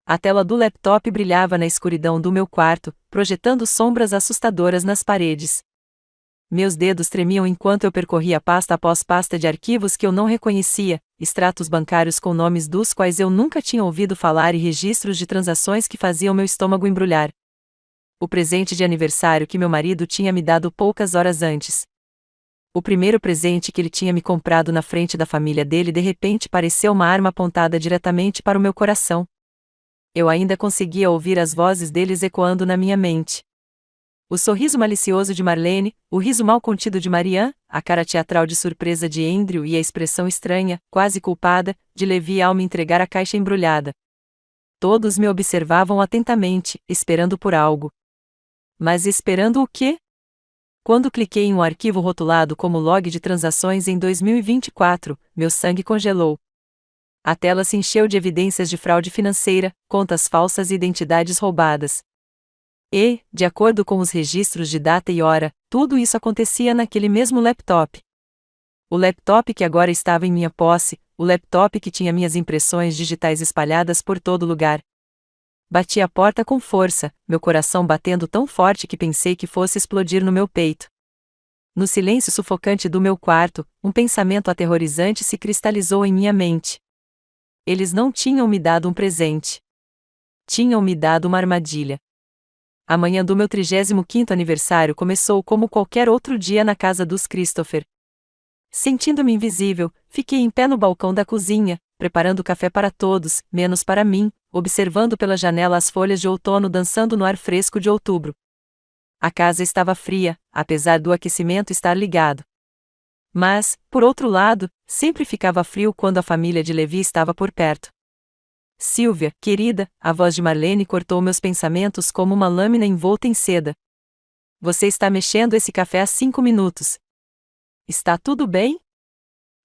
A tela do laptop brilhava na escuridão do meu quarto, projetando sombras assustadoras nas paredes. Meus dedos tremiam enquanto eu percorria pasta após pasta de arquivos que eu não reconhecia, extratos bancários com nomes dos quais eu nunca tinha ouvido falar e registros de transações que faziam meu estômago embrulhar. O presente de aniversário que meu marido tinha me dado poucas horas antes. O primeiro presente que ele tinha me comprado na frente da família dele de repente pareceu uma arma apontada diretamente para o meu coração. Eu ainda conseguia ouvir as vozes deles ecoando na minha mente. O sorriso malicioso de Marlene, o riso mal contido de Marianne, a cara teatral de surpresa de Andrew e a expressão estranha, quase culpada, de Levi ao me entregar a caixa embrulhada. Todos me observavam atentamente, esperando por algo. Mas esperando o quê? Quando cliquei em um arquivo rotulado como log de transações em 2024, meu sangue congelou. A tela se encheu de evidências de fraude financeira, contas falsas e identidades roubadas. E, de acordo com os registros de data e hora, tudo isso acontecia naquele mesmo laptop. O laptop que agora estava em minha posse, o laptop que tinha minhas impressões digitais espalhadas por todo lugar. Bati a porta com força, meu coração batendo tão forte que pensei que fosse explodir no meu peito. No silêncio sufocante do meu quarto, um pensamento aterrorizante se cristalizou em minha mente. Eles não tinham me dado um presente. Tinham me dado uma armadilha. A manhã do meu 35º aniversário começou como qualquer outro dia na casa dos Christopher. Sentindo-me invisível, fiquei em pé no balcão da cozinha, preparando café para todos, menos para mim, observando pela janela as folhas de outono dançando no ar fresco de outubro. A casa estava fria, apesar do aquecimento estar ligado. Mas, por outro lado, sempre ficava frio quando a família de Levi estava por perto. Sylvia, querida, a voz de Marlene cortou meus pensamentos como uma lâmina envolta em seda. Você está mexendo esse café há 5 minutos. Está tudo bem?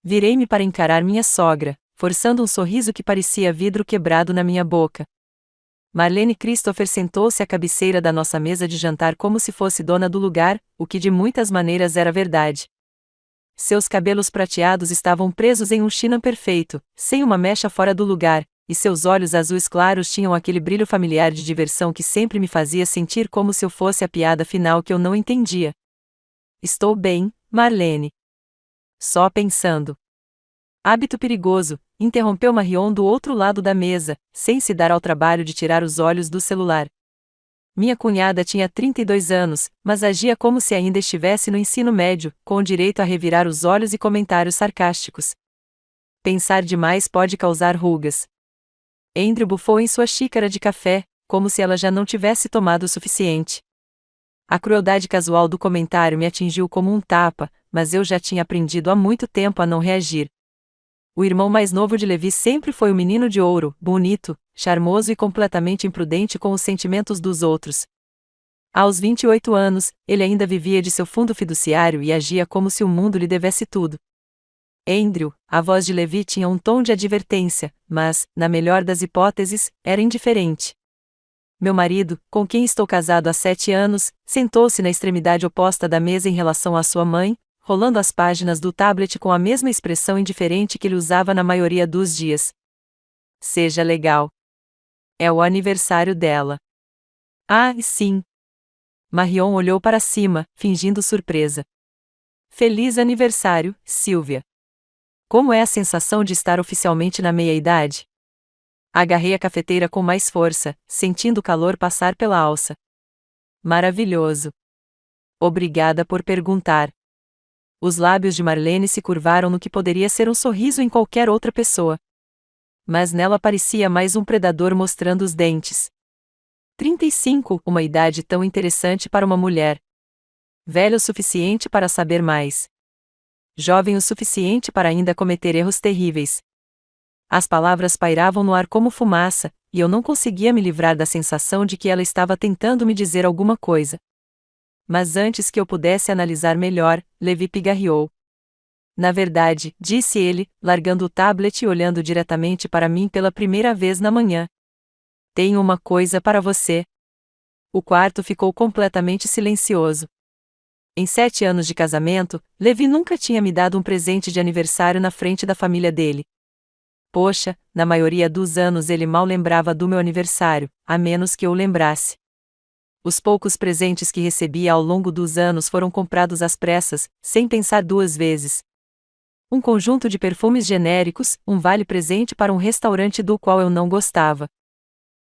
Virei-me para encarar minha sogra, forçando um sorriso que parecia vidro quebrado na minha boca. Marlene Christopher sentou-se à cabeceira da nossa mesa de jantar como se fosse dona do lugar, o que de muitas maneiras era verdade. Seus cabelos prateados estavam presos em um china perfeito, sem uma mecha fora do lugar, e seus olhos azuis claros tinham aquele brilho familiar de diversão que sempre me fazia sentir como se eu fosse a piada final que eu não entendia. Estou bem, Marlene. Só pensando. Hábito perigoso, interrompeu Marion do outro lado da mesa, sem se dar ao trabalho de tirar os olhos do celular. Minha cunhada tinha 32 anos, mas agia como se ainda estivesse no ensino médio, com direito a revirar os olhos e comentários sarcásticos. Pensar demais pode causar rugas. Andrew bufou em sua xícara de café, como se ela já não tivesse tomado o suficiente. A crueldade casual do comentário me atingiu como um tapa, mas eu já tinha aprendido há muito tempo a não reagir. O irmão mais novo de Levi sempre foi o menino de ouro, bonito, charmoso e completamente imprudente com os sentimentos dos outros. Aos 28 anos, ele ainda vivia de seu fundo fiduciário e agia como se o mundo lhe devesse tudo. Andrew, a voz de Levi tinha um tom de advertência, mas, na melhor das hipóteses, era indiferente. Meu marido, com quem estou casado há 7 anos, sentou-se na extremidade oposta da mesa em relação à sua mãe, rolando as páginas do tablet com a mesma expressão indiferente que ele usava na maioria dos dias. Seja legal. É o aniversário dela. Ah, sim. Marion olhou para cima, fingindo surpresa. Feliz aniversário, Sylvia. Como é a sensação de estar oficialmente na meia-idade? Agarrei a cafeteira com mais força, sentindo o calor passar pela alça. Maravilhoso. Obrigada por perguntar. Os lábios de Marlene se curvaram no que poderia ser um sorriso em qualquer outra pessoa. Mas nela parecia mais um predador mostrando os dentes. 35, uma idade tão interessante para uma mulher. Velho o suficiente para saber mais. Jovem o suficiente para ainda cometer erros terríveis. As palavras pairavam no ar como fumaça, e eu não conseguia me livrar da sensação de que ela estava tentando me dizer alguma coisa. Mas antes que eu pudesse analisar melhor, Levi pigarreou. Na verdade, disse ele, largando o tablet e olhando diretamente para mim pela primeira vez na manhã. Tenho uma coisa para você. O quarto ficou completamente silencioso. Em 7 anos de casamento, Levi nunca tinha me dado um presente de aniversário na frente da família dele. Poxa, na maioria dos anos ele mal lembrava do meu aniversário, a menos que eu o lembrasse. Os poucos presentes que recebia ao longo dos anos foram comprados às pressas, sem pensar duas vezes. Um conjunto de perfumes genéricos, um vale-presente para um restaurante do qual eu não gostava.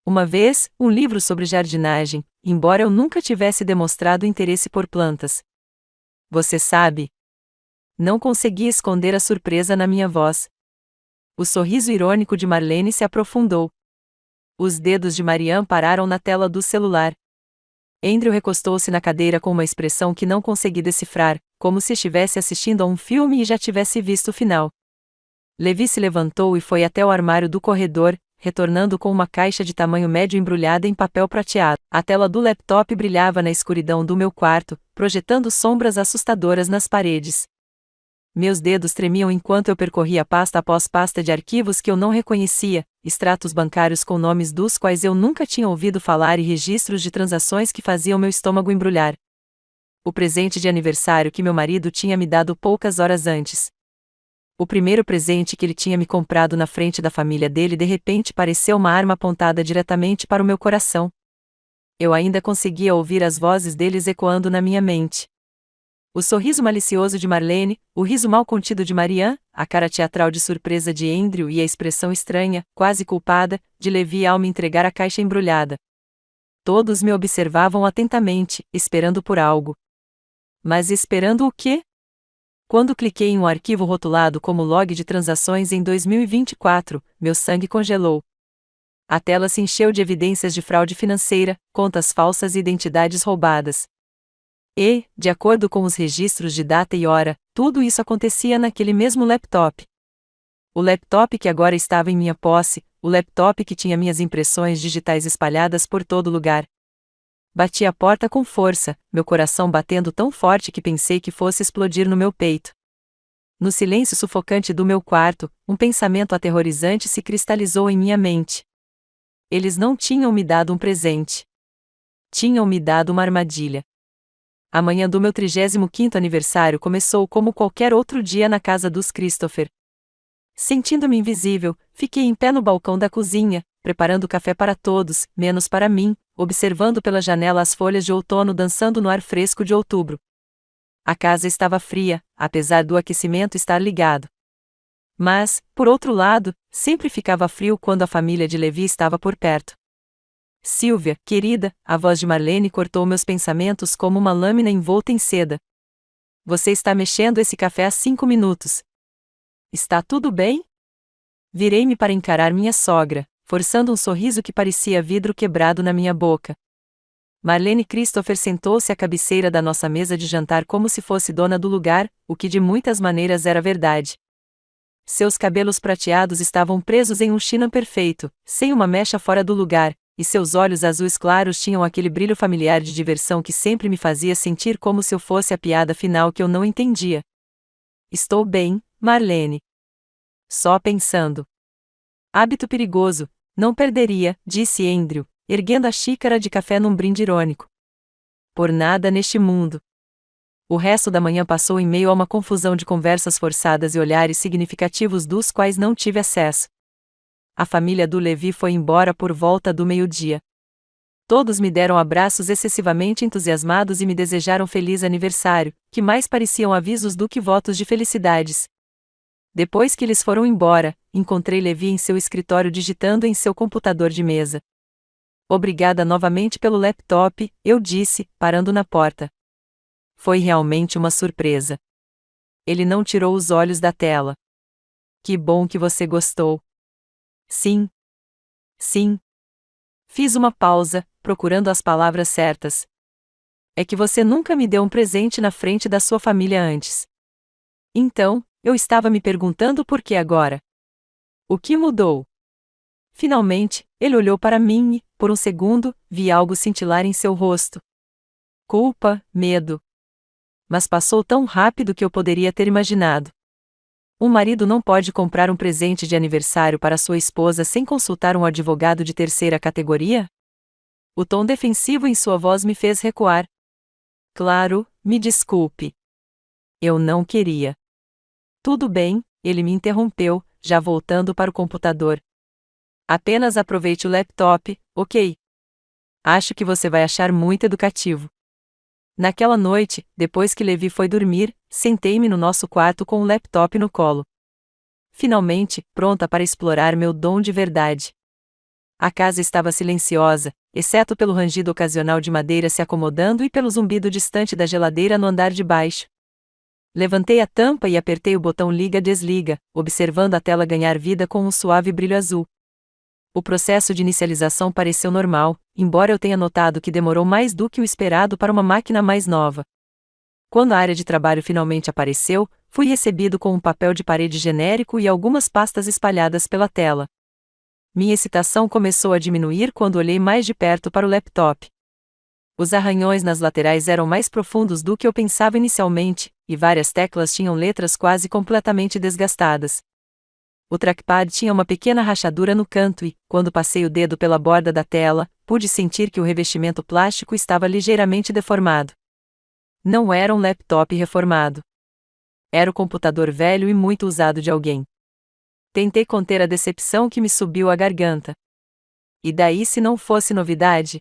Uma vez, um livro sobre jardinagem, embora eu nunca tivesse demonstrado interesse por plantas. Você sabe? Não consegui esconder a surpresa na minha voz. O sorriso irônico de Marlene se aprofundou. Os dedos de Marianne pararam na tela do celular. Andrew recostou-se na cadeira com uma expressão que não consegui decifrar, como se estivesse assistindo a um filme e já tivesse visto o final. Levi se levantou e foi até o armário do corredor, retornando com uma caixa de tamanho médio embrulhada em papel prateado. A tela do laptop brilhava na escuridão do meu quarto, projetando sombras assustadoras nas paredes. Meus dedos tremiam enquanto eu percorria pasta após pasta de arquivos que eu não reconhecia, extratos bancários com nomes dos quais eu nunca tinha ouvido falar e registros de transações que faziam meu estômago embrulhar. O presente de aniversário que meu marido tinha me dado poucas horas antes. O primeiro presente que ele tinha me comprado na frente da família dele de repente pareceu uma arma apontada diretamente para o meu coração. Eu ainda conseguia ouvir as vozes deles ecoando na minha mente. O sorriso malicioso de Marlene, o riso mal contido de Marianne, a cara teatral de surpresa de Andrew e a expressão estranha, quase culpada, de Levi ao me entregar a caixa embrulhada. Todos me observavam atentamente, esperando por algo. Mas esperando o quê? Quando cliquei em um arquivo rotulado como log de transações em 2024, meu sangue congelou. A tela se encheu de evidências de fraude financeira, contas falsas e identidades roubadas. E, de acordo com os registros de data e hora, tudo isso acontecia naquele mesmo laptop. O laptop que agora estava em minha posse, o laptop que tinha minhas impressões digitais espalhadas por todo lugar. Bati a porta com força, meu coração batendo tão forte que pensei que fosse explodir no meu peito. No silêncio sufocante do meu quarto, um pensamento aterrorizante se cristalizou em minha mente. Eles não tinham me dado um presente. Tinham me dado uma armadilha. A manhã do meu 35º aniversário começou como qualquer outro dia na casa dos Christopher. Sentindo-me invisível, fiquei em pé no balcão da cozinha, preparando café para todos, menos para mim, observando pela janela as folhas de outono dançando no ar fresco de outubro. A casa estava fria, apesar do aquecimento estar ligado. Mas, por outro lado, sempre ficava frio quando a família de Levi estava por perto. Sylvia, querida, a voz de Marlene cortou meus pensamentos como uma lâmina envolta em seda. Você está mexendo esse café há 5 minutos. Está tudo bem? Virei-me para encarar minha sogra, forçando um sorriso que parecia vidro quebrado na minha boca. Marlene Christopher sentou-se à cabeceira da nossa mesa de jantar como se fosse dona do lugar, o que de muitas maneiras era verdade. Seus cabelos prateados estavam presos em um china perfeito, sem uma mecha fora do lugar, e seus olhos azuis claros tinham aquele brilho familiar de diversão que sempre me fazia sentir como se eu fosse a piada final que eu não entendia. Estou bem, Marlene. Só pensando. Hábito perigoso, não perderia, disse Andrew, erguendo a xícara de café num brinde irônico. Por nada neste mundo. O resto da manhã passou em meio a uma confusão de conversas forçadas e olhares significativos dos quais não tive acesso. A família do Levi foi embora por volta do meio-dia. Todos me deram abraços excessivamente entusiasmados e me desejaram feliz aniversário, que mais pareciam avisos do que votos de felicidades. Depois que eles foram embora, encontrei Levi em seu escritório digitando em seu computador de mesa. Obrigada novamente pelo laptop, eu disse, parando na porta. Foi realmente uma surpresa. Ele não tirou os olhos da tela. Que bom que você gostou. Sim. Sim. Fiz uma pausa, procurando as palavras certas. É que você nunca me deu um presente na frente da sua família antes. Então, eu estava me perguntando por que agora. O que mudou? Finalmente, ele olhou para mim e, por um segundo, vi algo cintilar em seu rosto. Culpa, medo. Mas passou tão rápido que eu poderia ter imaginado. Um marido não pode comprar um presente de aniversário para sua esposa sem consultar um advogado de terceira categoria? O tom defensivo em sua voz me fez recuar. Claro, me desculpe. Eu não queria. Tudo bem, ele me interrompeu, já voltando para o computador. Apenas aproveite o laptop, ok? Acho que você vai achar muito educativo. Naquela noite, depois que Levi foi dormir, sentei-me no nosso quarto com o laptop no colo. Finalmente, pronta para explorar meu dom de verdade. A casa estava silenciosa, exceto pelo rangido ocasional de madeira se acomodando e pelo zumbido distante da geladeira no andar de baixo. Levantei a tampa e apertei o botão liga-desliga, observando a tela ganhar vida com um suave brilho azul. O processo de inicialização pareceu normal, embora eu tenha notado que demorou mais do que o esperado para uma máquina mais nova. Quando a área de trabalho finalmente apareceu, fui recebido com um papel de parede genérico e algumas pastas espalhadas pela tela. Minha excitação começou a diminuir quando olhei mais de perto para o laptop. Os arranhões nas laterais eram mais profundos do que eu pensava inicialmente, e várias teclas tinham letras quase completamente desgastadas. O trackpad tinha uma pequena rachadura no canto e, quando passei o dedo pela borda da tela, pude sentir que o revestimento plástico estava ligeiramente deformado. Não era um laptop reformado. Era o computador velho e muito usado de alguém. Tentei conter a decepção que me subiu à garganta. E daí se não fosse novidade?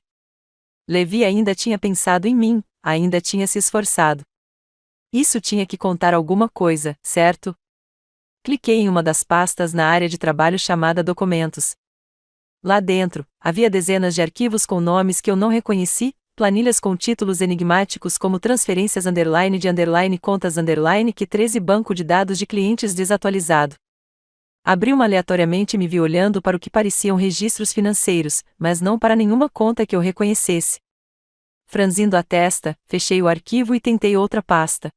Levi ainda tinha pensado em mim, ainda tinha se esforçado. Isso tinha que contar alguma coisa, certo? Cliquei em uma das pastas na área de trabalho chamada Documentos. Lá dentro, havia dezenas de arquivos com nomes que eu não reconheci, planilhas com títulos enigmáticos como transferências de contas que 13 banco de dados de clientes desatualizado. Abri uma aleatoriamente e me vi olhando para o que pareciam registros financeiros, mas não para nenhuma conta que eu reconhecesse. Franzindo a testa, fechei o arquivo e tentei outra pasta.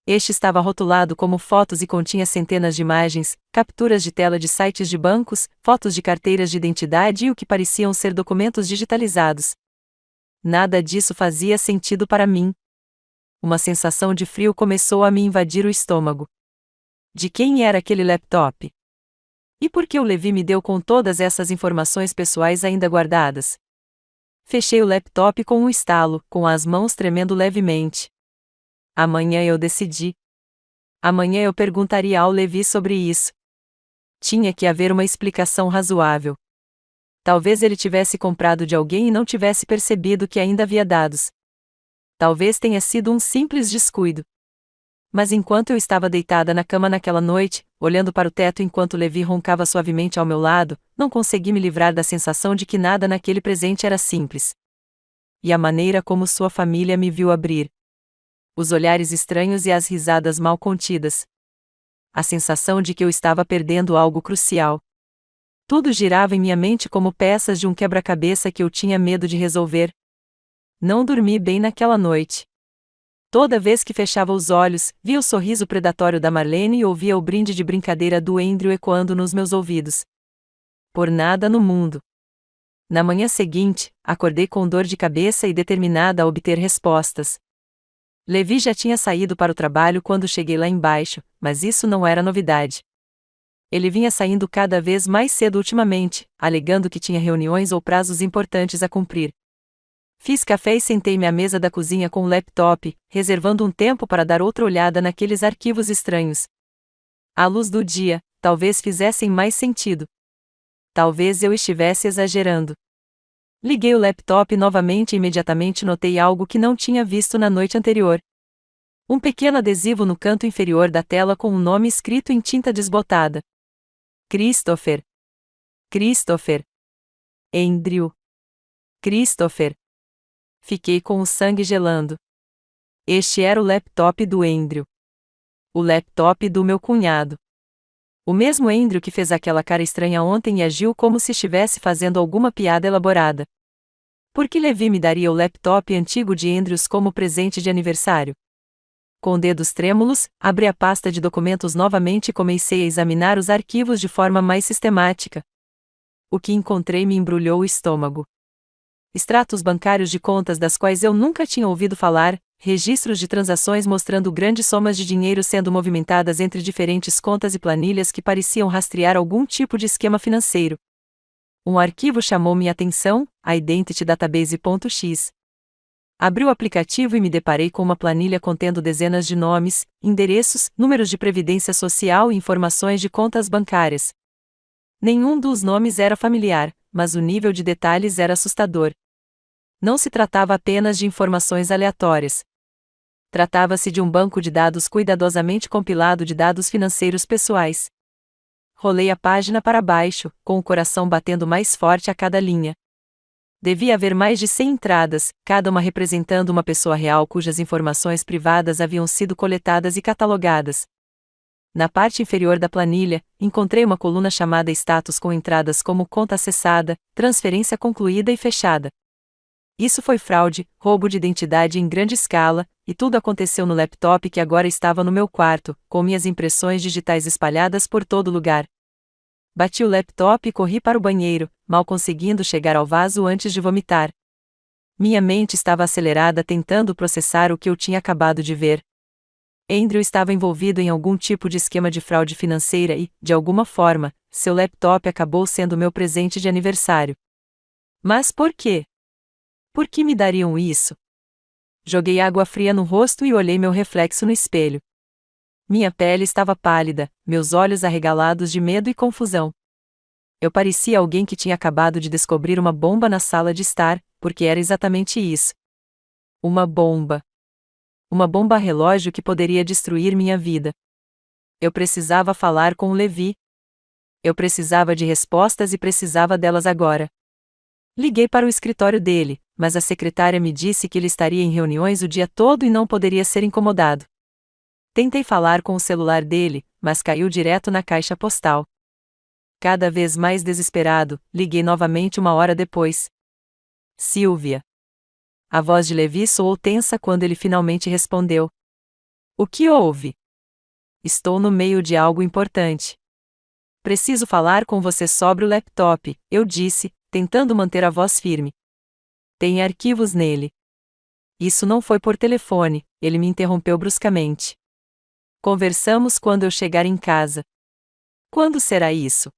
Este estava rotulado como fotos e continha centenas de imagens, capturas de tela de sites de bancos, fotos de carteiras de identidade e o que pareciam ser documentos digitalizados. Nada disso fazia sentido para mim. Uma sensação de frio começou a me invadir o estômago. De quem era aquele laptop? E por que o Levi me deu com todas essas informações pessoais ainda guardadas? Fechei o laptop com um estalo, com as mãos tremendo levemente. Amanhã eu decidi. Amanhã eu perguntaria ao Levi sobre isso. Tinha que haver uma explicação razoável. Talvez ele tivesse comprado de alguém e não tivesse percebido que ainda havia dados. Talvez tenha sido um simples descuido. Mas enquanto eu estava deitada na cama naquela noite, olhando para o teto enquanto Levi roncava suavemente ao meu lado, não consegui me livrar da sensação de que nada naquele presente era simples. E a maneira como sua família me viu abrir. Os olhares estranhos e as risadas mal contidas. A sensação de que eu estava perdendo algo crucial. Tudo girava em minha mente como peças de um quebra-cabeça que eu tinha medo de resolver. Não dormi bem naquela noite. Toda vez que fechava os olhos, via o sorriso predatório da Marlene e ouvia o brinde de brincadeira do Andrew ecoando nos meus ouvidos. Por nada no mundo. Na manhã seguinte, acordei com dor de cabeça e determinada a obter respostas. Levi já tinha saído para o trabalho quando cheguei lá embaixo, mas isso não era novidade. Ele vinha saindo cada vez mais cedo ultimamente, alegando que tinha reuniões ou prazos importantes a cumprir. Fiz café e sentei-me à mesa da cozinha com o laptop, reservando um tempo para dar outra olhada naqueles arquivos estranhos. À luz do dia, talvez fizessem mais sentido. Talvez eu estivesse exagerando. Liguei o laptop novamente e imediatamente notei algo que não tinha visto na noite anterior. Um pequeno adesivo no canto inferior da tela com um nome escrito em tinta desbotada. Christopher. Christopher. Andrew. Christopher. Fiquei com o sangue gelando. Este era o laptop do Andrew. O laptop do meu cunhado. O mesmo Andrew que fez aquela cara estranha ontem e agiu como se estivesse fazendo alguma piada elaborada. Por que Levi me daria o laptop antigo de Andrews como presente de aniversário? Com dedos trêmulos, abri a pasta de documentos novamente e comecei a examinar os arquivos de forma mais sistemática. O que encontrei me embrulhou o estômago. Extratos bancários de contas das quais eu nunca tinha ouvido falar, registros de transações mostrando grandes somas de dinheiro sendo movimentadas entre diferentes contas e planilhas que pareciam rastrear algum tipo de esquema financeiro. Um arquivo chamou minha atenção, a Identity Database.x. Abri o aplicativo e me deparei com uma planilha contendo dezenas de nomes, endereços, números de previdência social e informações de contas bancárias. Nenhum dos nomes era familiar, mas o nível de detalhes era assustador. Não se tratava apenas de informações aleatórias. Tratava-se de um banco de dados cuidadosamente compilado de dados financeiros pessoais. Rolei a página para baixo, com o coração batendo mais forte a cada linha. Devia haver mais de 100 entradas, cada uma representando uma pessoa real cujas informações privadas haviam sido coletadas e catalogadas. Na parte inferior da planilha, encontrei uma coluna chamada Status com entradas como conta acessada, transferência concluída e fechada. Isso foi fraude, roubo de identidade em grande escala, e tudo aconteceu no laptop que agora estava no meu quarto, com minhas impressões digitais espalhadas por todo lugar. Bati o laptop e corri para o banheiro, mal conseguindo chegar ao vaso antes de vomitar. Minha mente estava acelerada tentando processar o que eu tinha acabado de ver. Andrew estava envolvido em algum tipo de esquema de fraude financeira e, de alguma forma, seu laptop acabou sendo meu presente de aniversário. Mas por quê? Por que me dariam isso? Joguei água fria no rosto e olhei meu reflexo no espelho. Minha pele estava pálida, meus olhos arregalados de medo e confusão. Eu parecia alguém que tinha acabado de descobrir uma bomba na sala de estar, porque era exatamente isso. Uma bomba. Uma bomba relógio que poderia destruir minha vida. Eu precisava falar com o Levi. Eu precisava de respostas e precisava delas agora. Liguei para o escritório dele, mas a secretária me disse que ele estaria em reuniões o dia todo e não poderia ser incomodado. Tentei falar com o celular dele, mas caiu direto na caixa postal. Cada vez mais desesperado, liguei novamente 1 hora depois. Sylvia. A voz de Levi soou tensa quando ele finalmente respondeu. O que houve? Estou no meio de algo importante. Preciso falar com você sobre o laptop, eu disse, tentando manter a voz firme. Tem arquivos nele. Isso não foi por telefone, ele me interrompeu bruscamente. Conversamos quando eu chegar em casa. Quando será isso?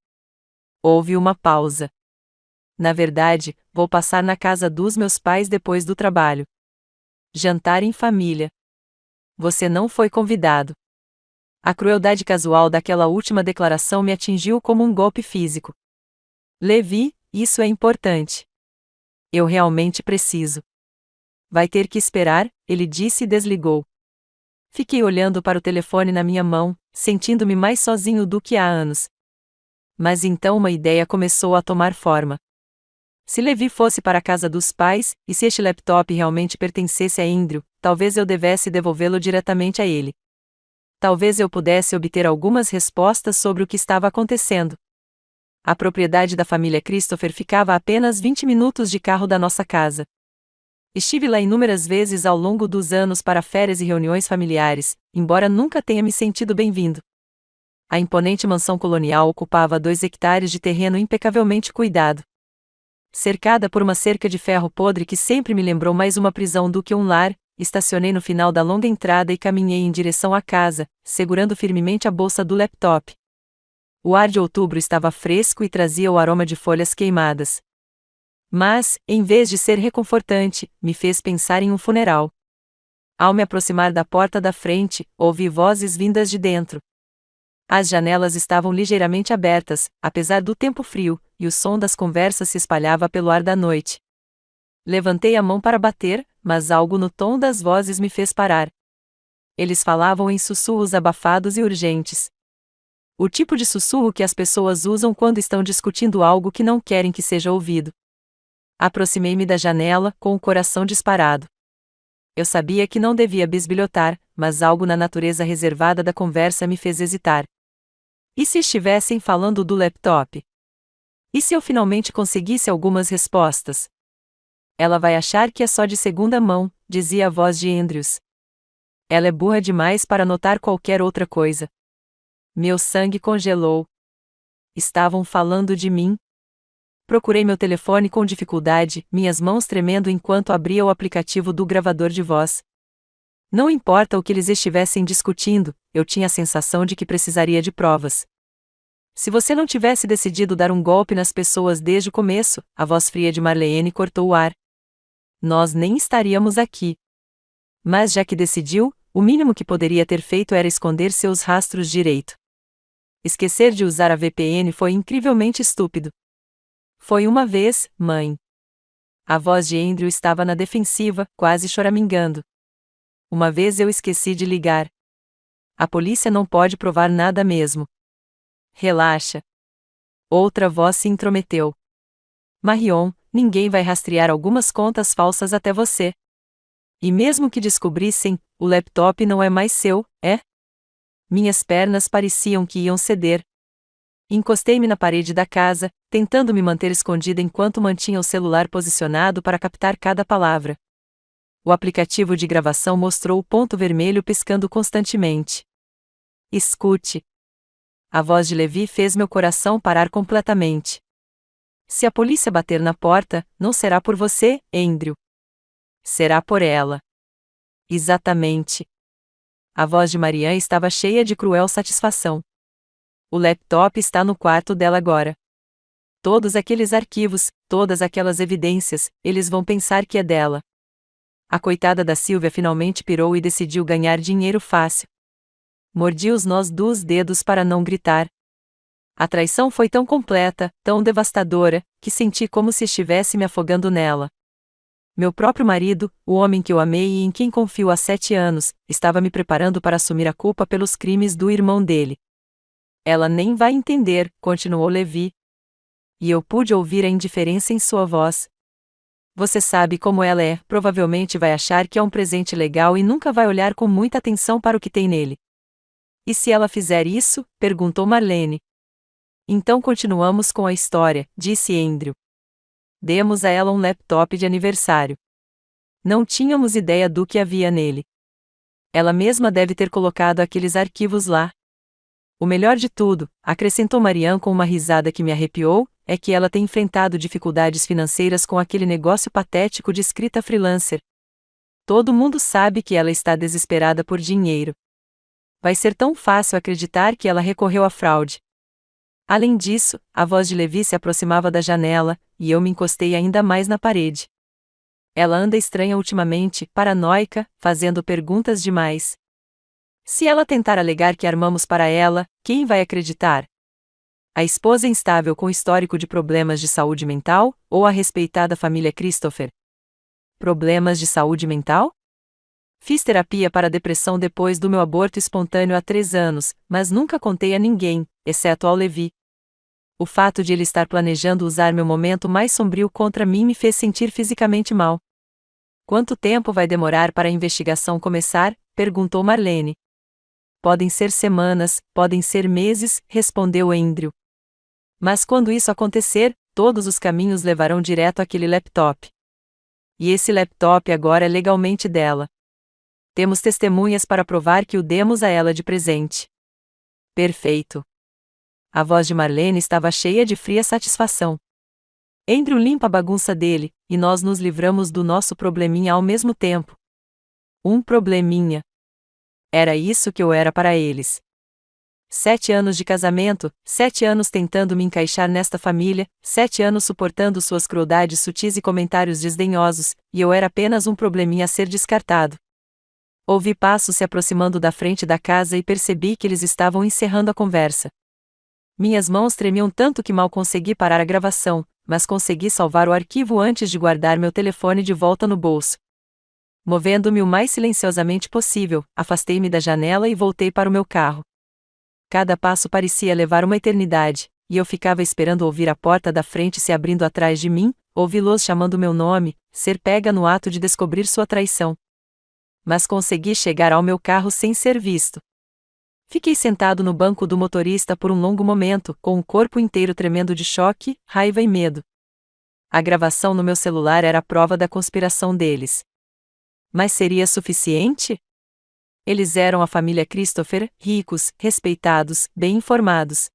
Houve uma pausa. Na verdade, vou passar na casa dos meus pais depois do trabalho. Jantar em família. Você não foi convidado. A crueldade casual daquela última declaração me atingiu como um golpe físico. Levi, isso é importante. Eu realmente preciso. Vai ter que esperar, ele disse e desligou. Fiquei olhando para o telefone na minha mão, sentindo-me mais sozinho do que há anos. Mas então uma ideia começou a tomar forma. Se Levi fosse para a casa dos pais, e se este laptop realmente pertencesse a Andrew, talvez eu devesse devolvê-lo diretamente a ele. Talvez eu pudesse obter algumas respostas sobre o que estava acontecendo. A propriedade da família Christopher ficava a apenas 20 minutos de carro da nossa casa. Estive lá inúmeras vezes ao longo dos anos para férias e reuniões familiares, embora nunca tenha me sentido bem-vindo. A imponente mansão colonial ocupava 2 hectares de terreno impecavelmente cuidado. Cercada por uma cerca de ferro podre que sempre me lembrou mais uma prisão do que um lar, estacionei no final da longa entrada e caminhei em direção à casa, segurando firmemente a bolsa do laptop. O ar de outubro estava fresco e trazia o aroma de folhas queimadas. Mas, em vez de ser reconfortante, me fez pensar em um funeral. Ao me aproximar da porta da frente, ouvi vozes vindas de dentro. As janelas estavam ligeiramente abertas, apesar do tempo frio, e o som das conversas se espalhava pelo ar da noite. Levantei a mão para bater, mas algo no tom das vozes me fez parar. Eles falavam em sussurros abafados e urgentes. O tipo de sussurro que as pessoas usam quando estão discutindo algo que não querem que seja ouvido. Aproximei-me da janela, com o coração disparado. Eu sabia que não devia bisbilhotar, mas algo na natureza reservada da conversa me fez hesitar. E se estivessem falando do laptop? E se eu finalmente conseguisse algumas respostas? Ela vai achar que é só de segunda mão, dizia a voz de Andrews. Ela é burra demais para notar qualquer outra coisa. Meu sangue congelou. Estavam falando de mim? Procurei meu telefone com dificuldade, minhas mãos tremendo enquanto abria o aplicativo do gravador de voz. Não importa o que eles estivessem discutindo, eu tinha a sensação de que precisaria de provas. Se você não tivesse decidido dar um golpe nas pessoas desde o começo, a voz fria de Marlene cortou o ar. nós nem estaríamos aqui. Mas já que decidiu, o mínimo que poderia ter feito era esconder seus rastros direito. Esquecer de usar a VPN foi incrivelmente estúpido. Foi uma vez, mãe. A voz de Andrew estava na defensiva, quase choramingando. Uma vez eu esqueci de ligar. A polícia não pode provar nada mesmo. Relaxa. Outra voz se intrometeu. Marion, ninguém vai rastrear algumas contas falsas até você. E mesmo que descobrissem, o laptop não é mais seu, é? Minhas pernas pareciam que iam ceder. Encostei-me na parede da casa, tentando me manter escondida enquanto mantinha o celular posicionado para captar cada palavra. O aplicativo de gravação mostrou o ponto vermelho piscando constantemente. Escute. A voz de Levi fez meu coração parar completamente. Se a polícia bater na porta, não será por você, Andrew. Será por ela. Exatamente. A voz de Marianne estava cheia de cruel satisfação. O laptop está no quarto dela agora. Todos aqueles arquivos, todas aquelas evidências, eles vão pensar que é dela. A coitada da Sylvia finalmente pirou e decidiu ganhar dinheiro fácil. Mordi os nós dos dedos para não gritar. A traição foi tão completa, tão devastadora, que senti como se estivesse me afogando nela. Meu próprio marido, o homem que eu amei e em quem confio há 7 anos, estava me preparando para assumir a culpa pelos crimes do irmão dele. Ela nem vai entender, continuou Levi. E eu pude ouvir a indiferença em sua voz. Você sabe como ela é, provavelmente vai achar que é um presente legal e nunca vai olhar com muita atenção para o que tem nele. E se ela fizer isso? Perguntou Marlene. Então continuamos com a história, disse Andrew. Demos a ela um laptop de aniversário. Não tínhamos ideia do que havia nele. Ela mesma deve ter colocado aqueles arquivos lá. O melhor de tudo, acrescentou Marianne com uma risada que me arrepiou, é que ela tem enfrentado dificuldades financeiras com aquele negócio patético de escrita freelancer. Todo mundo sabe que ela está desesperada por dinheiro. Vai ser tão fácil acreditar que ela recorreu à fraude. Além disso, a voz de Levi se aproximava da janela, e eu me encostei ainda mais na parede. Ela anda estranha ultimamente, paranoica, fazendo perguntas demais. Se ela tentar alegar que armamos para ela, quem vai acreditar? A esposa instável com histórico de problemas de saúde mental, ou a respeitada família Christopher? Problemas de saúde mental? Fiz terapia para depressão depois do meu aborto espontâneo há 3 anos, mas nunca contei a ninguém, exceto ao Levi. O fato de ele estar planejando usar meu momento mais sombrio contra mim me fez sentir fisicamente mal. Quanto tempo vai demorar para a investigação começar? Perguntou Marlene. Podem ser semanas, podem ser meses, respondeu Andrew. Mas quando isso acontecer, todos os caminhos levarão direto àquele laptop. E esse laptop agora é legalmente dela. Temos testemunhas para provar que o demos a ela de presente. Perfeito. A voz de Marlene estava cheia de fria satisfação. Andrew limpa a bagunça dele, e nós nos livramos do nosso probleminha ao mesmo tempo. Um probleminha. Era isso que eu era para eles. 7 anos de casamento, 7 anos tentando me encaixar nesta família, 7 anos suportando suas crueldades sutis e comentários desdenhosos, e eu era apenas um probleminha a ser descartado. Ouvi passos se aproximando da frente da casa e percebi que eles estavam encerrando a conversa. Minhas mãos tremiam tanto que mal consegui parar a gravação, mas consegui salvar o arquivo antes de guardar meu telefone de volta no bolso. Movendo-me o mais silenciosamente possível, afastei-me da janela e voltei para o meu carro. Cada passo parecia levar uma eternidade, e eu ficava esperando ouvir a porta da frente se abrindo atrás de mim, ouvi-los chamando meu nome, ser pega no ato de descobrir sua traição. Mas consegui chegar ao meu carro sem ser visto. Fiquei sentado no banco do motorista por um longo momento, com o corpo inteiro tremendo de choque, raiva e medo. A gravação no meu celular era a prova da conspiração deles. Mas seria suficiente? Eles eram a família Christopher, ricos, respeitados, bem informados.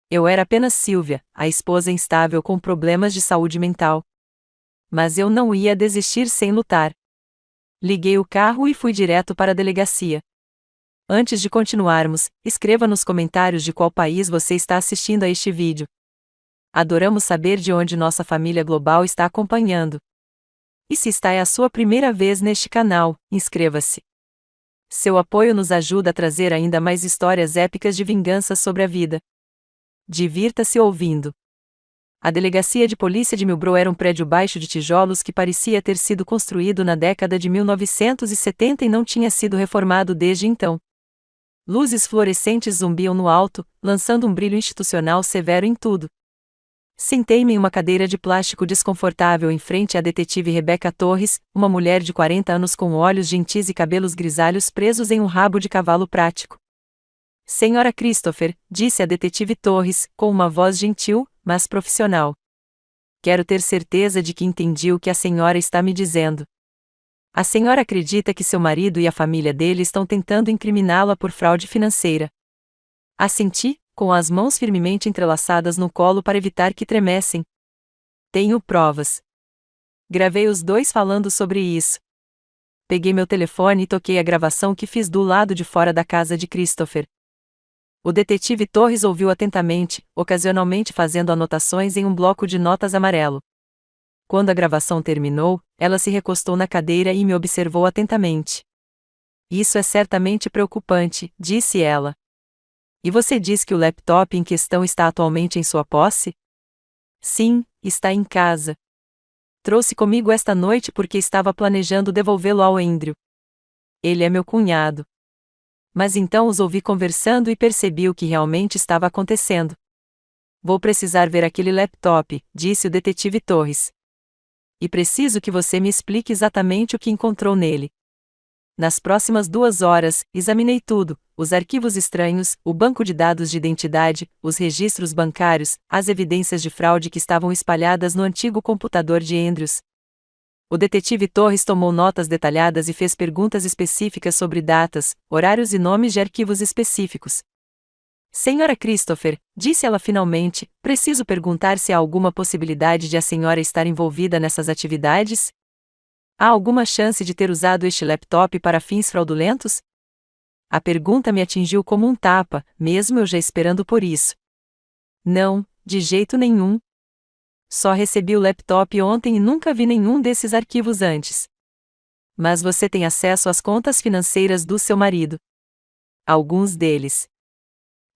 Eu era apenas Sylvia, a esposa instável com problemas de saúde mental. Mas eu não ia desistir sem lutar. Liguei o carro e fui direto para a delegacia. Antes de continuarmos, escreva nos comentários de qual país você está assistindo a este vídeo. Adoramos saber de onde nossa família global está acompanhando. E se esta é a sua primeira vez neste canal, inscreva-se. Seu apoio nos ajuda a trazer ainda mais histórias épicas de vingança sobre a vida. Divirta-se ouvindo. A delegacia de polícia de Millbrook era um prédio baixo de tijolos que parecia ter sido construído na década de 1970 e não tinha sido reformado desde então. Luzes fluorescentes zumbiam no alto, lançando um brilho institucional severo em tudo. Sentei-me em uma cadeira de plástico desconfortável em frente à detetive Rebecca Torres, uma mulher de 40 anos com olhos gentis e cabelos grisalhos presos em um rabo de cavalo prático. Senhora Christopher, disse a detetive Torres, com uma voz gentil, mas profissional. Quero ter certeza de que entendi o que a senhora está me dizendo. A senhora acredita que seu marido e a família dele estão tentando incriminá-la por fraude financeira. Assenti, com as mãos firmemente entrelaçadas no colo para evitar que tremessem. Tenho provas. Gravei os dois falando sobre isso. Peguei meu telefone e toquei a gravação que fiz do lado de fora da casa de Christopher. O detetive Torres ouviu atentamente, ocasionalmente fazendo anotações em um bloco de notas amarelo. Quando a gravação terminou, ela se recostou na cadeira e me observou atentamente. Isso é certamente preocupante, disse ela. E você diz que o laptop em questão está atualmente em sua posse? Sim, está em casa. Trouxe comigo esta noite porque estava planejando devolvê-lo ao Andrew. Ele é meu cunhado. Mas então os ouvi conversando e percebi o que realmente estava acontecendo. Vou precisar ver aquele laptop, disse o detetive Torres. E preciso que você me explique exatamente o que encontrou nele. Nas próximas 2 horas, examinei tudo: os arquivos estranhos, o banco de dados de identidade, os registros bancários, as evidências de fraude que estavam espalhadas no antigo computador de Andrews. O detetive Torres tomou notas detalhadas e fez perguntas específicas sobre datas, horários e nomes de arquivos específicos. Senhora Christopher, disse ela finalmente, preciso perguntar se há alguma possibilidade de a senhora estar envolvida nessas atividades? Há alguma chance de ter usado este laptop para fins fraudulentos? A pergunta me atingiu como um tapa, mesmo eu já esperando por isso. Não, de jeito nenhum. Só recebi o laptop ontem e nunca vi nenhum desses arquivos antes. Mas você tem acesso às contas financeiras do seu marido. Alguns deles.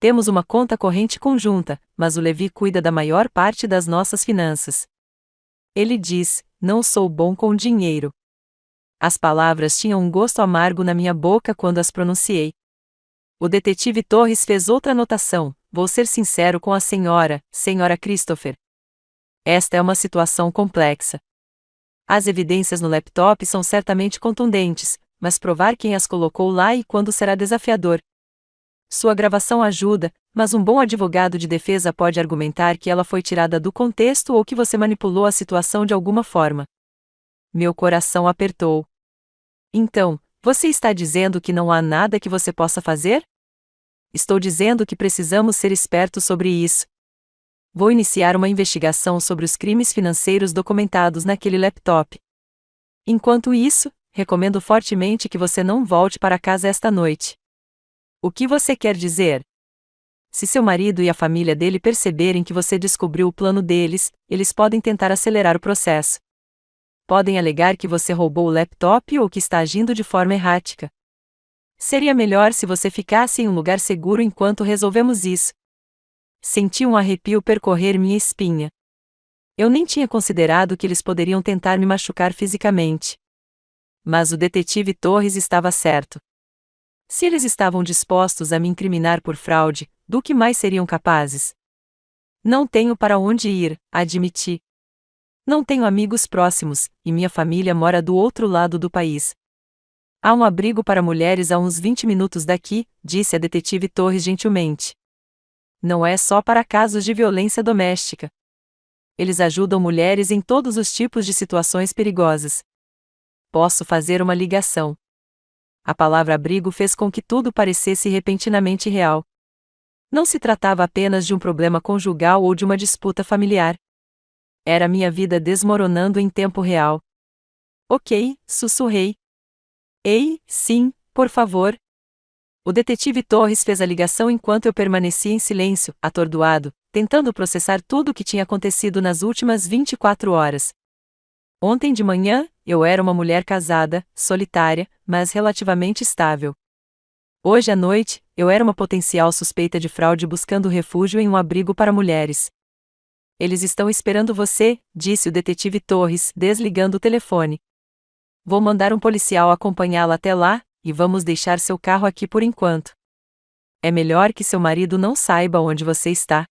Temos uma conta corrente conjunta, mas o Levi cuida da maior parte das nossas finanças. Ele diz: não sou bom com dinheiro. As palavras tinham um gosto amargo na minha boca quando as pronunciei. O detetive Torres fez outra anotação: vou ser sincero com a senhora Christopher. Esta é uma situação complexa. As evidências no laptop são certamente contundentes, mas provar quem as colocou lá e quando será desafiador. Sua gravação ajuda, mas um bom advogado de defesa pode argumentar que ela foi tirada do contexto ou que você manipulou a situação de alguma forma. Meu coração apertou. Então, você está dizendo que não há nada que você possa fazer? Estou dizendo que precisamos ser espertos sobre isso. Vou iniciar uma investigação sobre os crimes financeiros documentados naquele laptop. Enquanto isso, recomendo fortemente que você não volte para casa esta noite. O que você quer dizer? Se seu marido e a família dele perceberem que você descobriu o plano deles, eles podem tentar acelerar o processo. Podem alegar que você roubou o laptop ou que está agindo de forma errática. Seria melhor se você ficasse em um lugar seguro enquanto resolvemos isso. Senti um arrepio percorrer minha espinha. Eu nem tinha considerado que eles poderiam tentar me machucar fisicamente. Mas o detetive Torres estava certo. Se eles estavam dispostos a me incriminar por fraude, do que mais seriam capazes? Não tenho para onde ir, admiti. Não tenho amigos próximos, e minha família mora do outro lado do país. Há um abrigo para mulheres a uns 20 minutos daqui, disse a detetive Torres gentilmente. Não é só para casos de violência doméstica. Eles ajudam mulheres em todos os tipos de situações perigosas. Posso fazer uma ligação. A palavra abrigo fez com que tudo parecesse repentinamente real. Não se tratava apenas de um problema conjugal ou de uma disputa familiar. Era minha vida desmoronando em tempo real. Ok, sussurrei. Ei, sim, por favor. O detetive Torres fez a ligação enquanto eu permanecia em silêncio, atordoado, tentando processar tudo o que tinha acontecido nas últimas 24 horas. Ontem de manhã, eu era uma mulher casada, solitária, mas relativamente estável. Hoje à noite, eu era uma potencial suspeita de fraude buscando refúgio em um abrigo para mulheres. Eles estão esperando você, disse o detetive Torres, desligando o telefone. Vou mandar um policial acompanhá-la até lá, e vamos deixar seu carro aqui por enquanto. É melhor que seu marido não saiba onde você está.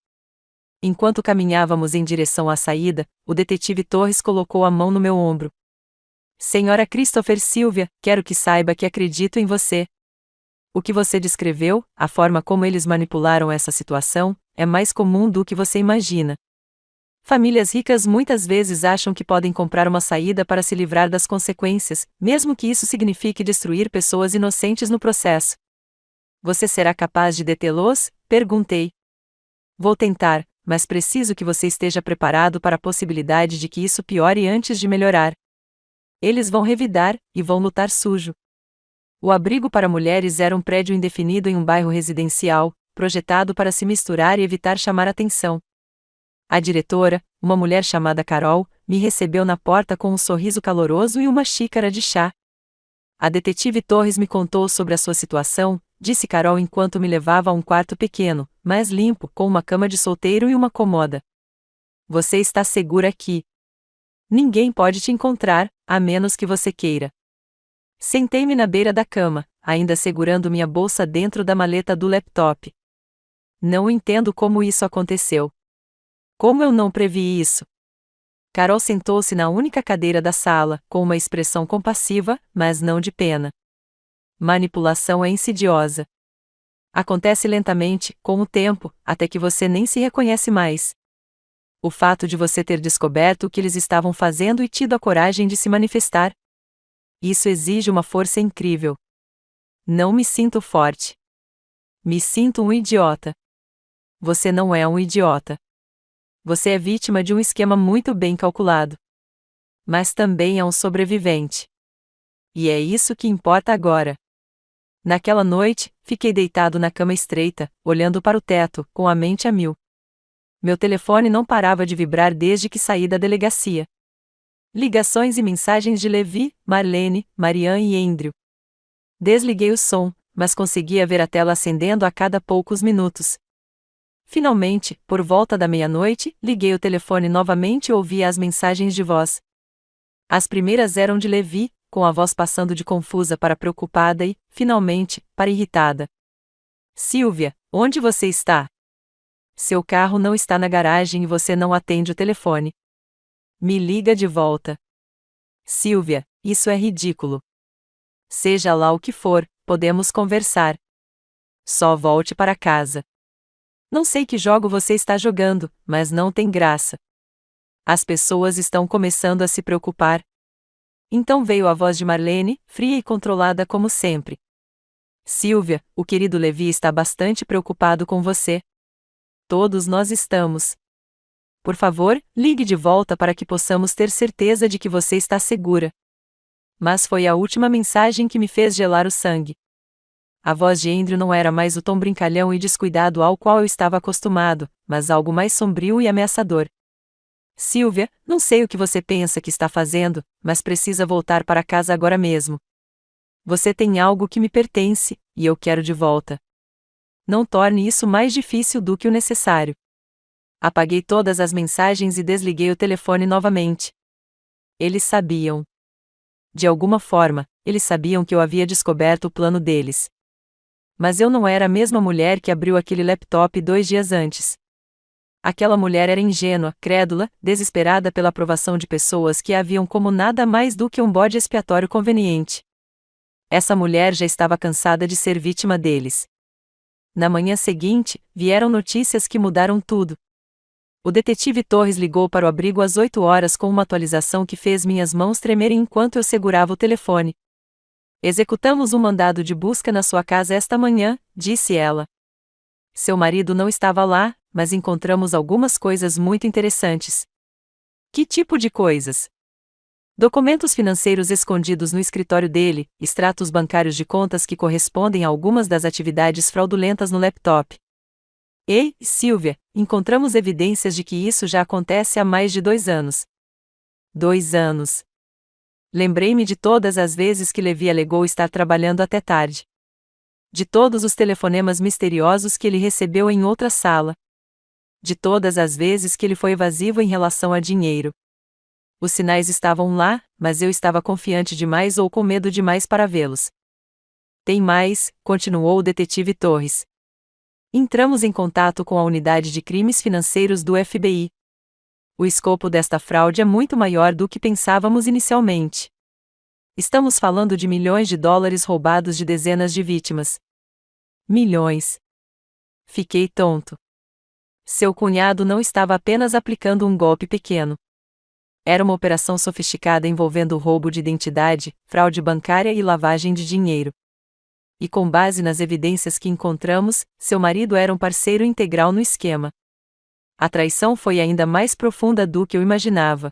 Enquanto caminhávamos em direção à saída, o detetive Torres colocou a mão no meu ombro. Senhora Christopher Sylvia, quero que saiba que acredito em você. O que você descreveu, a forma como eles manipularam essa situação, é mais comum do que você imagina. Famílias ricas muitas vezes acham que podem comprar uma saída para se livrar das consequências, mesmo que isso signifique destruir pessoas inocentes no processo. Você será capaz de detê-los? Perguntei. Vou tentar, mas preciso que você esteja preparado para a possibilidade de que isso piore antes de melhorar. Eles vão revidar, e vão lutar sujo. O abrigo para mulheres era um prédio indefinido em um bairro residencial, projetado para se misturar e evitar chamar atenção. A diretora, uma mulher chamada Carol, me recebeu na porta com um sorriso caloroso e uma xícara de chá. A detetive Torres me contou sobre a sua situação, disse Carol enquanto me levava a um quarto pequeno, mas limpo, com uma cama de solteiro e uma cômoda. Você está segura aqui. Ninguém pode te encontrar, a menos que você queira. Sentei-me na beira da cama, ainda segurando minha bolsa dentro da maleta do laptop. Não entendo como isso aconteceu. Como eu não previ isso? Carol sentou-se na única cadeira da sala, com uma expressão compassiva, mas não de pena. Manipulação é insidiosa. Acontece lentamente, com o tempo, até que você nem se reconhece mais. O fato de você ter descoberto o que eles estavam fazendo e tido a coragem de se manifestar. Isso exige uma força incrível. Não me sinto forte. Me sinto um idiota. Você não é um idiota. Você é vítima de um esquema muito bem calculado. Mas também é um sobrevivente. E é isso que importa agora. Naquela noite, fiquei deitado na cama estreita, olhando para o teto, com a mente a mil. Meu telefone não parava de vibrar desde que saí da delegacia. Ligações e mensagens de Levi, Marlene, Marianne e Andrew. Desliguei o som, mas conseguia ver a tela acendendo a cada poucos minutos. Finalmente, por volta da meia-noite, liguei o telefone novamente e ouvi as mensagens de voz. As primeiras eram de Levi, com a voz passando de confusa para preocupada e, finalmente, para irritada. Sylvia, onde você está? Seu carro não está na garagem e você não atende o telefone. Me liga de volta. Sylvia, isso é ridículo. Seja lá o que for, podemos conversar. Só volte para casa. Não sei que jogo você está jogando, mas não tem graça. As pessoas estão começando a se preocupar. Então veio a voz de Marlene, fria e controlada como sempre. Sylvia, o querido Levi está bastante preocupado com você. Todos nós estamos. Por favor, ligue de volta para que possamos ter certeza de que você está segura. Mas foi a última mensagem que me fez gelar o sangue. A voz de Andrew não era mais o tom brincalhão e descuidado ao qual eu estava acostumado, mas algo mais sombrio e ameaçador. Sylvia, não sei o que você pensa que está fazendo, mas precisa voltar para casa agora mesmo. Você tem algo que me pertence, e eu quero de volta. Não torne isso mais difícil do que o necessário. Apaguei todas as mensagens e desliguei o telefone novamente. Eles sabiam. De alguma forma, eles sabiam que eu havia descoberto o plano deles. Mas eu não era a mesma mulher que abriu aquele laptop 2 dias antes. Aquela mulher era ingênua, crédula, desesperada pela aprovação de pessoas que a haviam como nada mais do que um bode expiatório conveniente. Essa mulher já estava cansada de ser vítima deles. Na manhã seguinte, vieram notícias que mudaram tudo. O detetive Torres ligou para o abrigo às 8 horas com uma atualização que fez minhas mãos tremerem enquanto eu segurava o telefone. Executamos um mandado de busca na sua casa esta manhã, disse ela. Seu marido não estava lá, mas encontramos algumas coisas muito interessantes. Que tipo de coisas? Documentos financeiros escondidos no escritório dele, extratos bancários de contas que correspondem a algumas das atividades fraudulentas no laptop. E, Sylvia, encontramos evidências de que isso já acontece há mais de 2 anos. 2 anos. Lembrei-me de todas as vezes que Levi alegou estar trabalhando até tarde. De todos os telefonemas misteriosos que ele recebeu em outra sala. De todas as vezes que ele foi evasivo em relação a dinheiro. Os sinais estavam lá, mas eu estava confiante demais ou com medo demais para vê-los. Tem mais, continuou o detetive Torres. Entramos em contato com a unidade de crimes financeiros do FBI. O escopo desta fraude é muito maior do que pensávamos inicialmente. Estamos falando de milhões de dólares roubados de dezenas de vítimas. Milhões. Fiquei tonto. Seu cunhado não estava apenas aplicando um golpe pequeno. Era uma operação sofisticada envolvendo roubo de identidade, fraude bancária e lavagem de dinheiro. E com base nas evidências que encontramos, seu marido era um parceiro integral no esquema. A traição foi ainda mais profunda do que eu imaginava.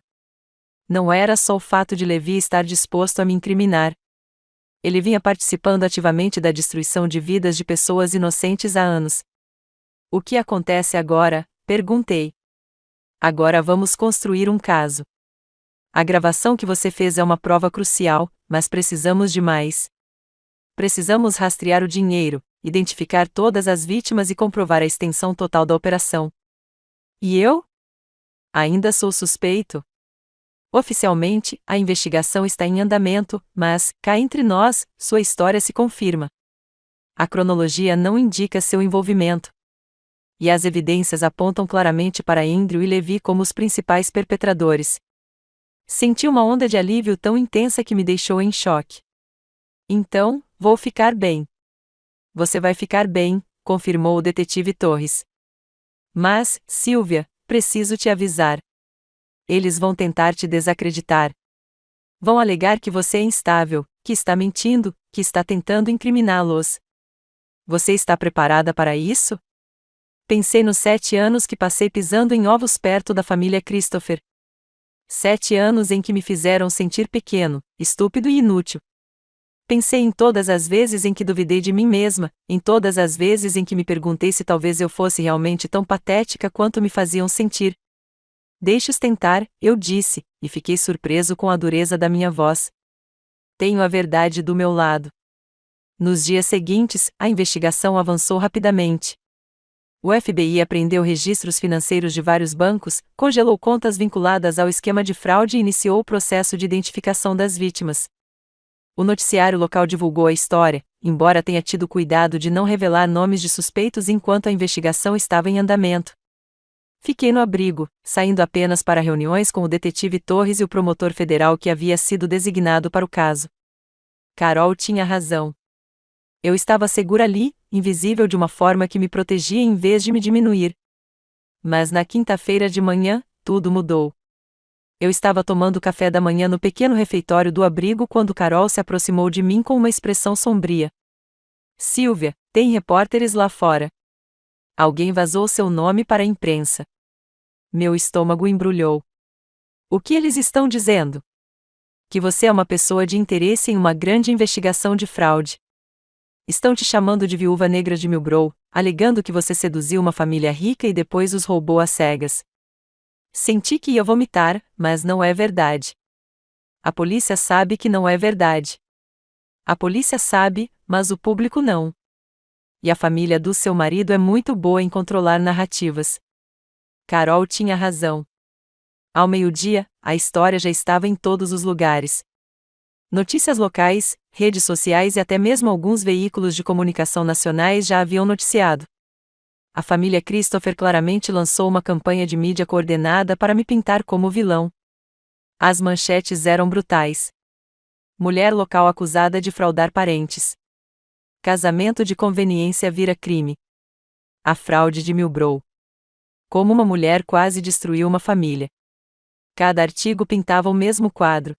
Não era só o fato de Levi estar disposto a me incriminar. Ele vinha participando ativamente da destruição de vidas de pessoas inocentes há anos. O que acontece agora? Perguntei. Agora vamos construir um caso. A gravação que você fez é uma prova crucial, mas precisamos de mais. Precisamos rastrear o dinheiro, identificar todas as vítimas e comprovar a extensão total da operação. E eu? Ainda sou suspeito. Oficialmente, a investigação está em andamento, mas, cá entre nós, sua história se confirma. A cronologia não indica seu envolvimento. E as evidências apontam claramente para Andrew e Levi como os principais perpetradores. Senti uma onda de alívio tão intensa que me deixou em choque. Então, vou ficar bem. Você vai ficar bem, confirmou o detetive Torres. Mas, Sylvia, preciso te avisar. Eles vão tentar te desacreditar. Vão alegar que você é instável, que está mentindo, que está tentando incriminá-los. Você está preparada para isso? Pensei nos 7 anos que passei pisando em ovos perto da família Christopher. 7 anos em que me fizeram sentir pequeno, estúpido e inútil. Pensei em todas as vezes em que duvidei de mim mesma, em todas as vezes em que me perguntei se talvez eu fosse realmente tão patética quanto me faziam sentir. Deixe-os tentar, eu disse, e fiquei surpreso com a dureza da minha voz. Tenho a verdade do meu lado. Nos dias seguintes, a investigação avançou rapidamente. O FBI apreendeu registros financeiros de vários bancos, congelou contas vinculadas ao esquema de fraude e iniciou o processo de identificação das vítimas. O noticiário local divulgou a história, embora tenha tido cuidado de não revelar nomes de suspeitos enquanto a investigação estava em andamento. Fiquei no abrigo, saindo apenas para reuniões com o detetive Torres e o promotor federal que havia sido designado para o caso. Carol tinha razão. Eu estava segura ali, invisível de uma forma que me protegia em vez de me diminuir. Mas na quinta-feira de manhã, tudo mudou. Eu estava tomando café da manhã no pequeno refeitório do abrigo quando Carol se aproximou de mim com uma expressão sombria. Sylvia, tem repórteres lá fora. Alguém vazou seu nome para a imprensa. Meu estômago embrulhou. O que eles estão dizendo? Que você é uma pessoa de interesse em uma grande investigação de fraude. Estão te chamando de viúva negra de Millbrow, alegando que você seduziu uma família rica e depois os roubou às cegas. Senti que ia vomitar, mas não é verdade. A polícia sabe que não é verdade. A polícia sabe, mas o público não. E a família do seu marido é muito boa em controlar narrativas. Carol tinha razão. Ao meio-dia, a história já estava em todos os lugares. Notícias locais, redes sociais e até mesmo alguns veículos de comunicação nacionais já haviam noticiado. A família Christopher claramente lançou uma campanha de mídia coordenada para me pintar como vilão. As manchetes eram brutais. Mulher local acusada de fraudar parentes. Casamento de conveniência vira crime. A fraude de Millbrow. Como uma mulher quase destruiu uma família. Cada artigo pintava o mesmo quadro.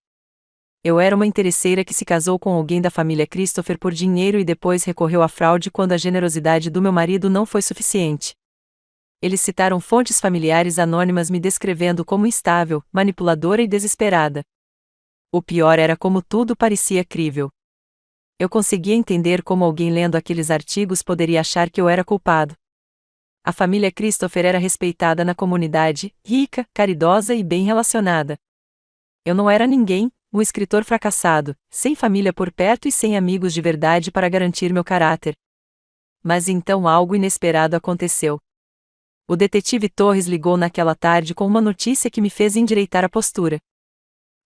Eu era uma interesseira que se casou com alguém da família Christopher por dinheiro e depois recorreu à fraude quando a generosidade do meu marido não foi suficiente. Eles citaram fontes familiares anônimas me descrevendo como instável, manipuladora e desesperada. O pior era como tudo parecia crível. Eu conseguia entender como alguém lendo aqueles artigos poderia achar que eu era culpado. A família Christopher era respeitada na comunidade, rica, caridosa e bem relacionada. Eu não era ninguém, um escritor fracassado, sem família por perto e sem amigos de verdade para garantir meu caráter. Mas então algo inesperado aconteceu. O detetive Torres ligou naquela tarde com uma notícia que me fez endireitar a postura.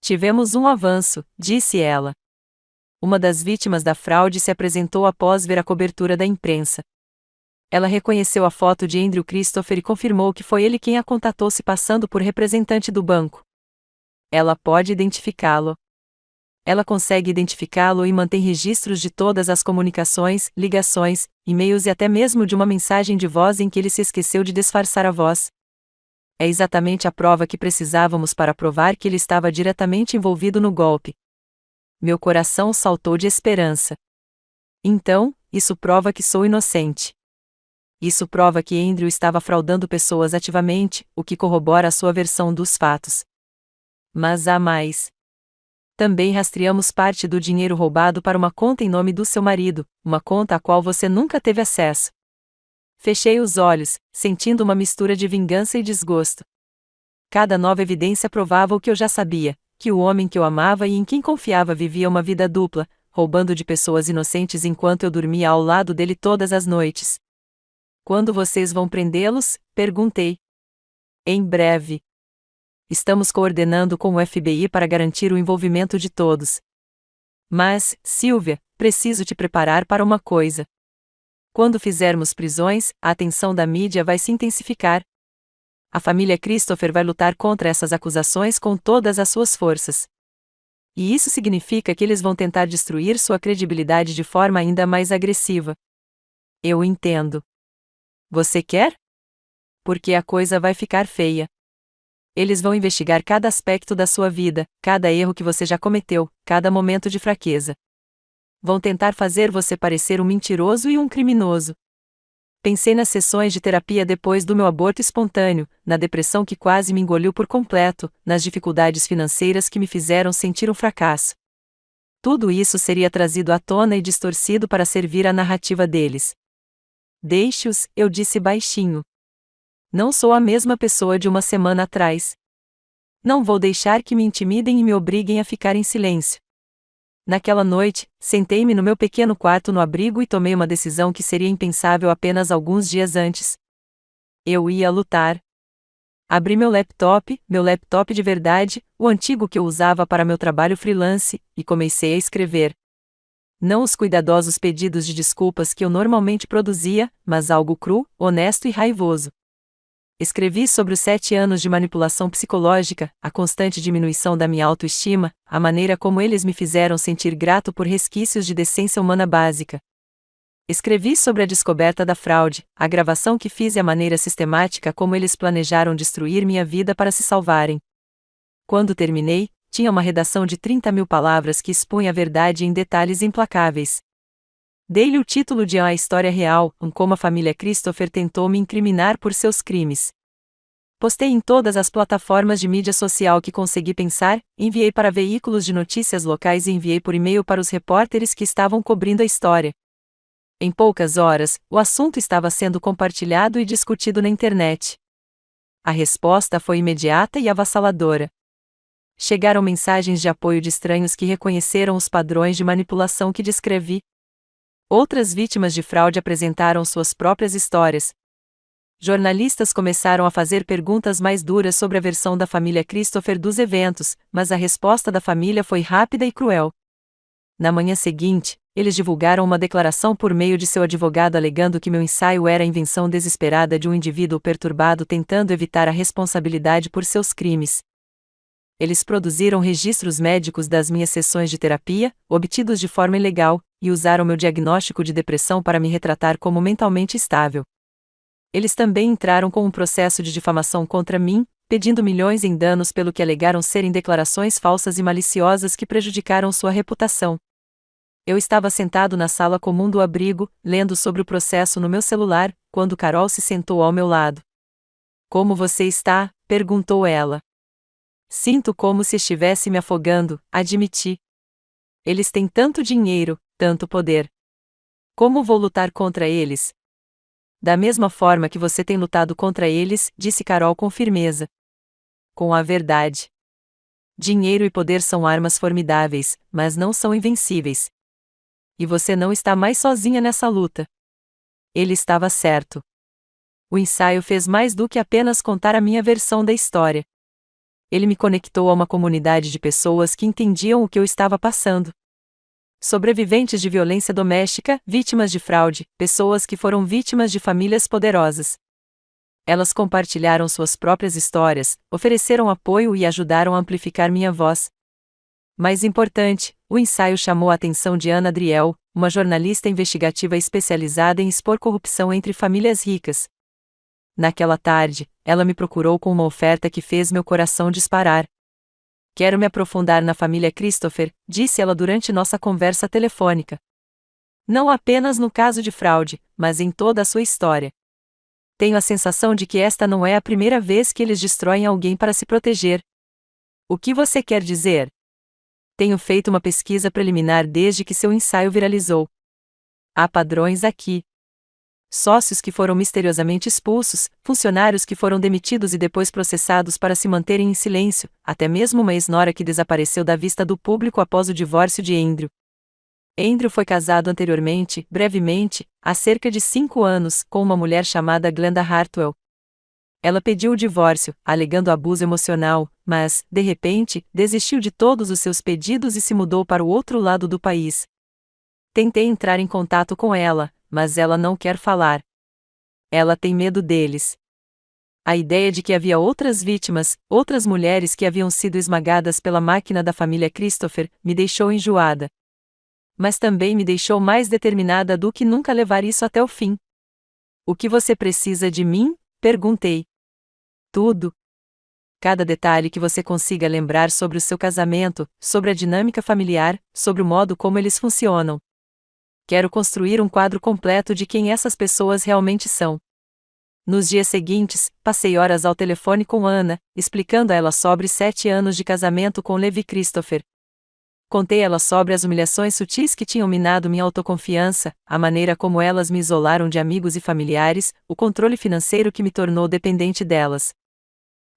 Tivemos um avanço, disse ela. Uma das vítimas da fraude se apresentou após ver a cobertura da imprensa. Ela reconheceu a foto de Andrew Christopher e confirmou que foi ele quem a contatou se passando por representante do banco. Ela pode identificá-lo. Ela consegue identificá-lo e mantém registros de todas as comunicações, ligações, e-mails e até mesmo de uma mensagem de voz em que ele se esqueceu de disfarçar a voz. É exatamente a prova que precisávamos para provar que ele estava diretamente envolvido no golpe. Meu coração saltou de esperança. Então, isso prova que sou inocente. Isso prova que Andrew estava fraudando pessoas ativamente, o que corrobora a sua versão dos fatos. Mas há mais. Também rastreamos parte do dinheiro roubado para uma conta em nome do seu marido, uma conta a qual você nunca teve acesso. Fechei os olhos, sentindo uma mistura de vingança e desgosto. Cada nova evidência provava o que eu já sabia, que o homem que eu amava e em quem confiava vivia uma vida dupla, roubando de pessoas inocentes enquanto eu dormia ao lado dele todas as noites. Quando vocês vão prendê-los? Perguntei. Em breve. Estamos coordenando com o FBI para garantir o envolvimento de todos. Mas, Sylvia, preciso te preparar para uma coisa. Quando fizermos prisões, a atenção da mídia vai se intensificar. A família Christopher vai lutar contra essas acusações com todas as suas forças. E isso significa que eles vão tentar destruir sua credibilidade de forma ainda mais agressiva. Eu entendo. Você quer? Porque a coisa vai ficar feia. Eles vão investigar cada aspecto da sua vida, cada erro que você já cometeu, cada momento de fraqueza. Vão tentar fazer você parecer um mentiroso e um criminoso. Pensei nas sessões de terapia depois do meu aborto espontâneo, na depressão que quase me engoliu por completo, nas dificuldades financeiras que me fizeram sentir um fracasso. Tudo isso seria trazido à tona e distorcido para servir à narrativa deles. Deixe-os, eu disse baixinho. Não sou a mesma pessoa de uma semana atrás. Não vou deixar que me intimidem e me obriguem a ficar em silêncio. Naquela noite, sentei-me no meu pequeno quarto no abrigo e tomei uma decisão que seria impensável apenas alguns dias antes. Eu ia lutar. Abri meu laptop de verdade, o antigo que eu usava para meu trabalho freelance, e comecei a escrever. Não os cuidadosos pedidos de desculpas que eu normalmente produzia, mas algo cru, honesto e raivoso. Escrevi sobre os 7 anos de manipulação psicológica, a constante diminuição da minha autoestima, a maneira como eles me fizeram sentir grato por resquícios de decência humana básica. Escrevi sobre a descoberta da fraude, a gravação que fiz e a maneira sistemática como eles planejaram destruir minha vida para se salvarem. Quando terminei, tinha uma redação de 30.000 palavras que expunha a verdade em detalhes implacáveis. Dei-lhe o título de A História Real, como a família Christopher tentou me incriminar por seus crimes. Postei em todas as plataformas de mídia social que consegui pensar, enviei para veículos de notícias locais e enviei por e-mail para os repórteres que estavam cobrindo a história. Em poucas horas, o assunto estava sendo compartilhado e discutido na internet. A resposta foi imediata e avassaladora. Chegaram mensagens de apoio de estranhos que reconheceram os padrões de manipulação que descrevi. Outras vítimas de fraude apresentaram suas próprias histórias. Jornalistas começaram a fazer perguntas mais duras sobre a versão da família Christopher dos eventos, mas a resposta da família foi rápida e cruel. Na manhã seguinte, eles divulgaram uma declaração por meio de seu advogado alegando que meu ensaio era a invenção desesperada de um indivíduo perturbado tentando evitar a responsabilidade por seus crimes. Eles produziram registros médicos das minhas sessões de terapia, obtidos de forma ilegal, e usaram meu diagnóstico de depressão para me retratar como mentalmente estável. Eles também entraram com um processo de difamação contra mim, pedindo milhões em danos pelo que alegaram serem declarações falsas e maliciosas que prejudicaram sua reputação. Eu estava sentado na sala comum do abrigo, lendo sobre o processo no meu celular, quando Carol se sentou ao meu lado. "Como você está?", perguntou ela. "Sinto como se estivesse me afogando", admiti. "Eles têm tanto dinheiro, tanto poder. Como vou lutar contra eles?" "Da mesma forma que você tem lutado contra eles", disse Carol com firmeza. "Com a verdade." Dinheiro e poder são armas formidáveis, mas não são invencíveis. E você não está mais sozinha nessa luta. Ele estava certo. O ensaio fez mais do que apenas contar a minha versão da história. Ele me conectou a uma comunidade de pessoas que entendiam o que eu estava passando. Sobreviventes de violência doméstica, vítimas de fraude, pessoas que foram vítimas de famílias poderosas. Elas compartilharam suas próprias histórias, ofereceram apoio e ajudaram a amplificar minha voz. Mais importante, o ensaio chamou a atenção de Ana Driel, uma jornalista investigativa especializada em expor corrupção entre famílias ricas. Naquela tarde, ela me procurou com uma oferta que fez meu coração disparar. Quero me aprofundar na família Christopher, disse ela durante nossa conversa telefônica. Não apenas no caso de fraude, mas em toda a sua história. Tenho a sensação de que esta não é a primeira vez que eles destroem alguém para se proteger. O que você quer dizer? Tenho feito uma pesquisa preliminar desde que seu ensaio viralizou. Há padrões aqui. Sócios que foram misteriosamente expulsos, funcionários que foram demitidos e depois processados para se manterem em silêncio, até mesmo uma ex-nora que desapareceu da vista do público após o divórcio de Andrew. Andrew foi casado anteriormente, brevemente, há cerca de 5 anos, com uma mulher chamada Glenda Hartwell. Ela pediu o divórcio, alegando abuso emocional, mas, de repente, desistiu de todos os seus pedidos e se mudou para o outro lado do país. Tentei entrar em contato com ela, mas ela não quer falar. Ela tem medo deles. A ideia de que havia outras vítimas, outras mulheres que haviam sido esmagadas pela máquina da família Christopher, me deixou enjoada. Mas também me deixou mais determinada do que nunca levar isso até o fim. O que você precisa de mim? Perguntei. Tudo. Cada detalhe que você consiga lembrar sobre o seu casamento, sobre a dinâmica familiar, sobre o modo como eles funcionam. Quero construir um quadro completo de quem essas pessoas realmente são. Nos dias seguintes, passei horas ao telefone com Ana, explicando a ela sobre 7 anos de casamento com Levi Christopher. Contei a ela sobre as humilhações sutis que tinham minado minha autoconfiança, a maneira como elas me isolaram de amigos e familiares, o controle financeiro que me tornou dependente delas.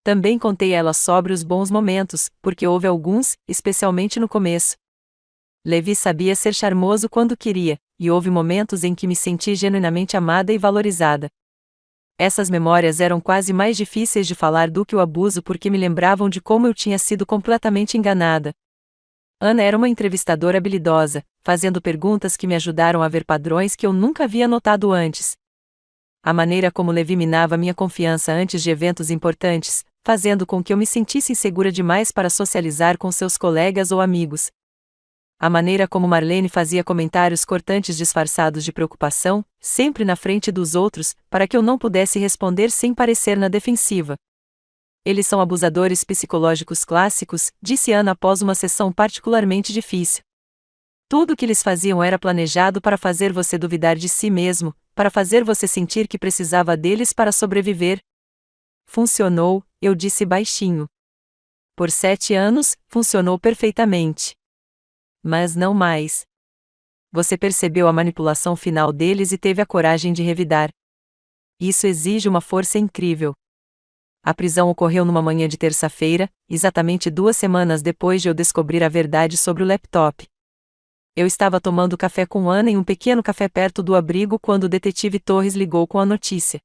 Também contei a ela sobre os bons momentos, porque houve alguns, especialmente no começo. Levi sabia ser charmoso quando queria, e houve momentos em que me senti genuinamente amada e valorizada. Essas memórias eram quase mais difíceis de falar do que o abuso porque me lembravam de como eu tinha sido completamente enganada. Ana era uma entrevistadora habilidosa, fazendo perguntas que me ajudaram a ver padrões que eu nunca havia notado antes. A maneira como Levi minava minha confiança antes de eventos importantes, fazendo com que eu me sentisse insegura demais para socializar com seus colegas ou amigos. A maneira como Marlene fazia comentários cortantes disfarçados de preocupação, sempre na frente dos outros, para que eu não pudesse responder sem parecer na defensiva. Eles são abusadores psicológicos clássicos, disse Ana após uma sessão particularmente difícil. Tudo o que eles faziam era planejado para fazer você duvidar de si mesmo, para fazer você sentir que precisava deles para sobreviver. Funcionou, eu disse baixinho. Por 7 anos, funcionou perfeitamente. Mas não mais. Você percebeu a manipulação final deles e teve a coragem de revidar. Isso exige uma força incrível. A prisão ocorreu numa manhã de terça-feira, exatamente 2 semanas depois de eu descobrir a verdade sobre o laptop. Eu estava tomando café com Ana em um pequeno café perto do abrigo quando o detetive Torres ligou com a notícia.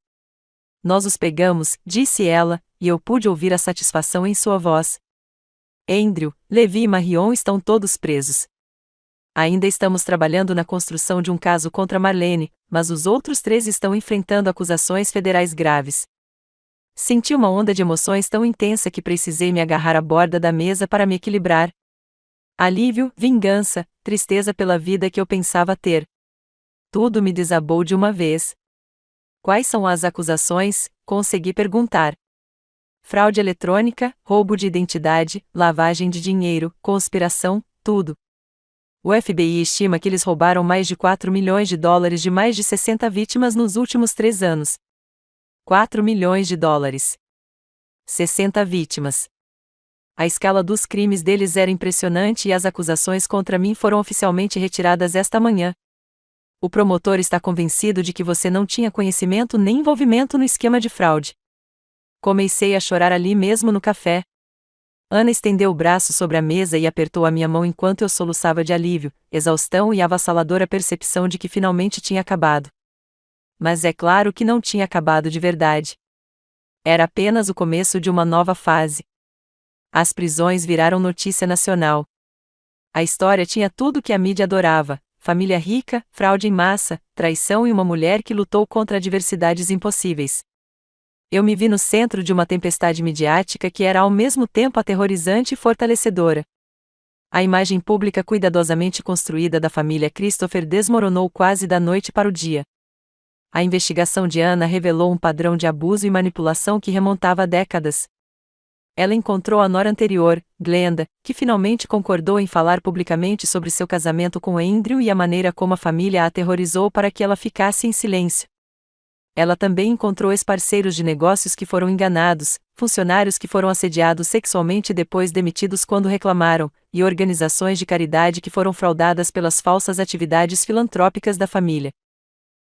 Nós os pegamos, disse ela, e eu pude ouvir a satisfação em sua voz. Andrew, Levi e Marion estão todos presos. Ainda estamos trabalhando na construção de um caso contra Marlene, mas os outros 3 estão enfrentando acusações federais graves. Senti uma onda de emoções tão intensa que precisei me agarrar à borda da mesa para me equilibrar. Alívio, vingança, tristeza pela vida que eu pensava ter. Tudo me desabou de uma vez. Quais são as acusações? Consegui perguntar. Fraude eletrônica, roubo de identidade, lavagem de dinheiro, conspiração, tudo. O FBI estima que eles roubaram mais de 4 milhões de dólares de mais de 60 vítimas nos últimos 3 anos. 4 milhões de dólares. 60 vítimas. A escala dos crimes deles era impressionante e as acusações contra mim foram oficialmente retiradas esta manhã. O promotor está convencido de que você não tinha conhecimento nem envolvimento no esquema de fraude. Comecei a chorar ali mesmo no café. Ana estendeu o braço sobre a mesa e apertou a minha mão enquanto eu soluçava de alívio, exaustão e avassaladora percepção de que finalmente tinha acabado. Mas é claro que não tinha acabado de verdade. Era apenas o começo de uma nova fase. As prisões viraram notícia nacional. A história tinha tudo que a mídia adorava: família rica, fraude em massa, traição e uma mulher que lutou contra adversidades impossíveis. Eu me vi no centro de uma tempestade midiática que era ao mesmo tempo aterrorizante e fortalecedora. A imagem pública cuidadosamente construída da família Christopher desmoronou quase da noite para o dia. A investigação de Ana revelou um padrão de abuso e manipulação que remontava a décadas. Ela encontrou a nora anterior, Glenda, que finalmente concordou em falar publicamente sobre seu casamento com Andrew e a maneira como a família a aterrorizou para que ela ficasse em silêncio. Ela também encontrou ex-parceiros de negócios que foram enganados, funcionários que foram assediados sexualmente e depois demitidos quando reclamaram, e organizações de caridade que foram fraudadas pelas falsas atividades filantrópicas da família.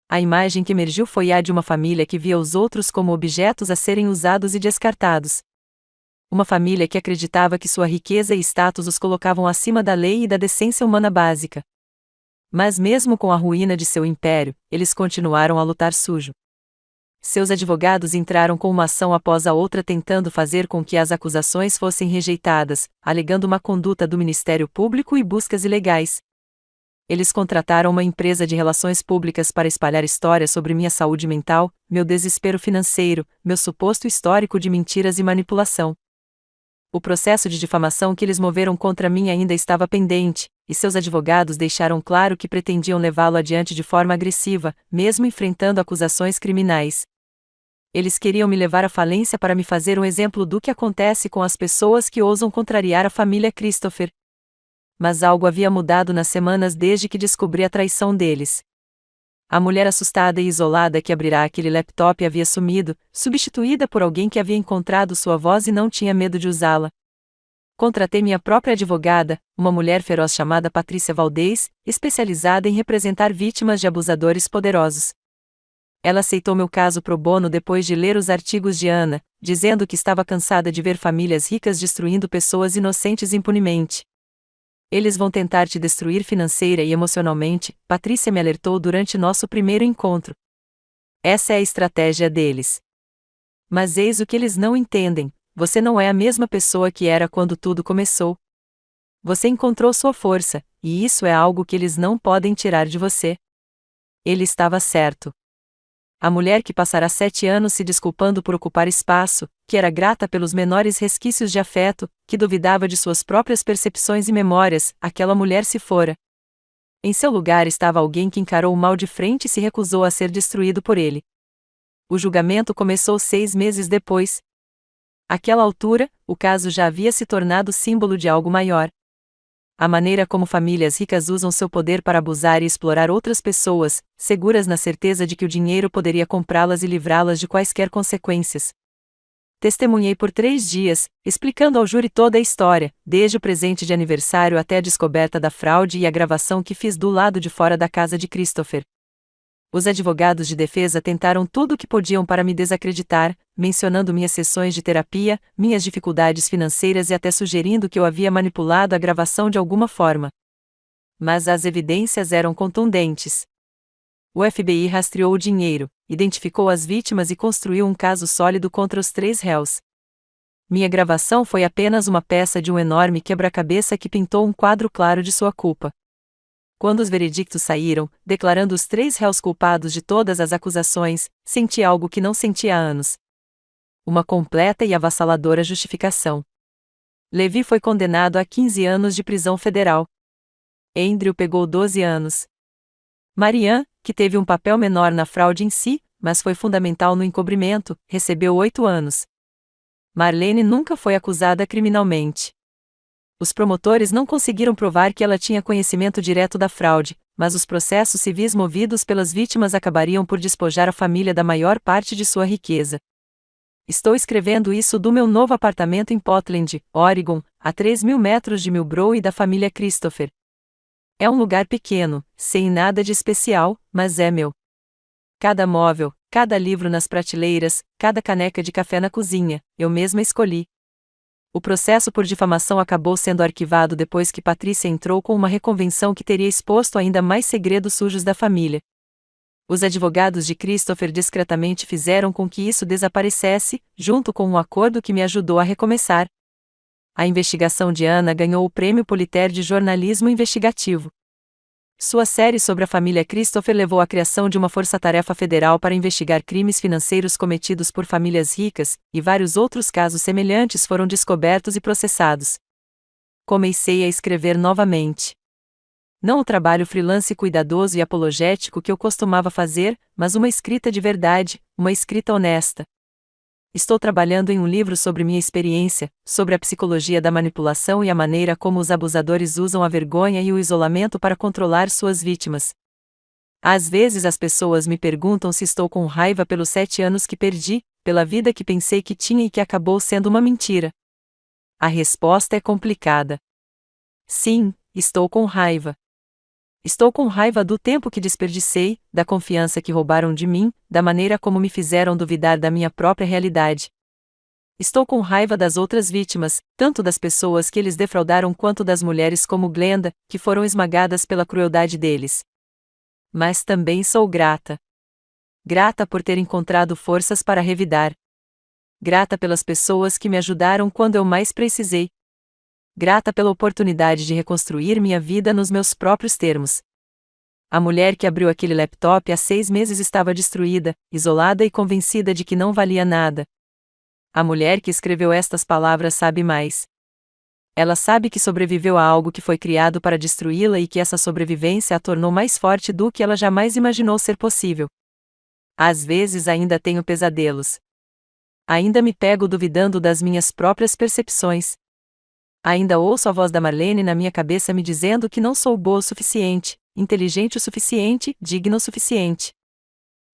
A imagem que emergiu foi a de uma família que via os outros como objetos a serem usados e descartados. Uma família que acreditava que sua riqueza e status os colocavam acima da lei e da decência humana básica. Mas mesmo com a ruína de seu império, eles continuaram a lutar sujo. Seus advogados entraram com uma ação após a outra tentando fazer com que as acusações fossem rejeitadas, alegando má conduta do Ministério Público e buscas ilegais. Eles contrataram uma empresa de relações públicas para espalhar histórias sobre minha saúde mental, meu desespero financeiro, meu suposto histórico de mentiras e manipulação. O processo de difamação que eles moveram contra mim ainda estava pendente, e seus advogados deixaram claro que pretendiam levá-lo adiante de forma agressiva, mesmo enfrentando acusações criminais. Eles queriam me levar à falência para me fazer um exemplo do que acontece com as pessoas que ousam contrariar a família Christopher. Mas algo havia mudado nas semanas desde que descobri a traição deles. A mulher assustada e isolada que abrirá aquele laptop havia sumido, substituída por alguém que havia encontrado sua voz e não tinha medo de usá-la. Contratei minha própria advogada, uma mulher feroz chamada Patrícia Valdez, especializada em representar vítimas de abusadores poderosos. Ela aceitou meu caso pro bono depois de ler os artigos de Ana, dizendo que estava cansada de ver famílias ricas destruindo pessoas inocentes impunemente. Eles vão tentar te destruir financeira e emocionalmente, Patrícia me alertou durante nosso primeiro encontro. Essa é a estratégia deles. Mas eis o que eles não entendem: você não é a mesma pessoa que era quando tudo começou. Você encontrou sua força, e isso é algo que eles não podem tirar de você. Ele estava certo. A mulher que passará 7 anos se desculpando por ocupar espaço, que era grata pelos menores resquícios de afeto, que duvidava de suas próprias percepções e memórias, aquela mulher se fora. Em seu lugar estava alguém que encarou o mal de frente e se recusou a ser destruído por ele. O julgamento começou 6 meses depois. Àquela altura, o caso já havia se tornado símbolo de algo maior. A maneira como famílias ricas usam seu poder para abusar e explorar outras pessoas, seguras na certeza de que o dinheiro poderia comprá-las e livrá-las de quaisquer consequências. Testemunhei por 3 dias, explicando ao júri toda a história, desde o presente de aniversário até a descoberta da fraude e a gravação que fiz do lado de fora da casa de Christopher. Os advogados de defesa tentaram tudo o que podiam para me desacreditar, mencionando minhas sessões de terapia, minhas dificuldades financeiras e até sugerindo que eu havia manipulado a gravação de alguma forma. Mas as evidências eram contundentes. O FBI rastreou o dinheiro, identificou as vítimas e construiu um caso sólido contra os 3 réus. Minha gravação foi apenas uma peça de um enorme quebra-cabeça que pintou um quadro claro de sua culpa. Quando os veredictos saíram, declarando os 3 réus culpados de todas as acusações, senti algo que não sentia há anos. Uma completa e avassaladora justificação. Levi foi condenado a 15 anos de prisão federal. Andrew pegou 12 anos. Marianne, que teve um papel menor na fraude em si, mas foi fundamental no encobrimento, recebeu 8 anos. Marlene nunca foi acusada criminalmente. Os promotores não conseguiram provar que ela tinha conhecimento direto da fraude, mas os processos civis movidos pelas vítimas acabariam por despojar a família da maior parte de sua riqueza. Estou escrevendo isso do meu novo apartamento em Portland, Oregon, a 3.000 metros de Millbrook e da família Christopher. É um lugar pequeno, sem nada de especial, mas é meu. Cada móvel, cada livro nas prateleiras, cada caneca de café na cozinha, eu mesma escolhi. O processo por difamação acabou sendo arquivado depois que Patrícia entrou com uma reconvenção que teria exposto ainda mais segredos sujos da família. Os advogados de Christopher discretamente fizeram com que isso desaparecesse, junto com um acordo que me ajudou a recomeçar. A investigação de Ana ganhou o Prêmio Pulitzer de Jornalismo Investigativo. Sua série sobre a família Christopher levou à criação de uma força-tarefa federal para investigar crimes financeiros cometidos por famílias ricas, e vários outros casos semelhantes foram descobertos e processados. Comecei a escrever novamente. Não o trabalho freelance cuidadoso e apologético que eu costumava fazer, mas uma escrita de verdade, uma escrita honesta. Estou trabalhando em um livro sobre minha experiência, sobre a psicologia da manipulação e a maneira como os abusadores usam a vergonha e o isolamento para controlar suas vítimas. Às vezes as pessoas me perguntam se estou com raiva pelos 7 anos que perdi, pela vida que pensei que tinha e que acabou sendo uma mentira. A resposta é complicada. Sim, estou com raiva. Estou com raiva do tempo que desperdicei, da confiança que roubaram de mim, da maneira como me fizeram duvidar da minha própria realidade. Estou com raiva das outras vítimas, tanto das pessoas que eles defraudaram quanto das mulheres como Glenda, que foram esmagadas pela crueldade deles. Mas também sou grata. Grata por ter encontrado forças para revidar. Grata pelas pessoas que me ajudaram quando eu mais precisei. Grata pela oportunidade de reconstruir minha vida nos meus próprios termos. A mulher que abriu aquele laptop há 6 meses estava destruída, isolada e convencida de que não valia nada. A mulher que escreveu estas palavras sabe mais. Ela sabe que sobreviveu a algo que foi criado para destruí-la e que essa sobrevivência a tornou mais forte do que ela jamais imaginou ser possível. Às vezes ainda tenho pesadelos. Ainda me pego duvidando das minhas próprias percepções. Ainda ouço a voz da Marlene na minha cabeça me dizendo que não sou boa o suficiente, inteligente o suficiente, digna o suficiente.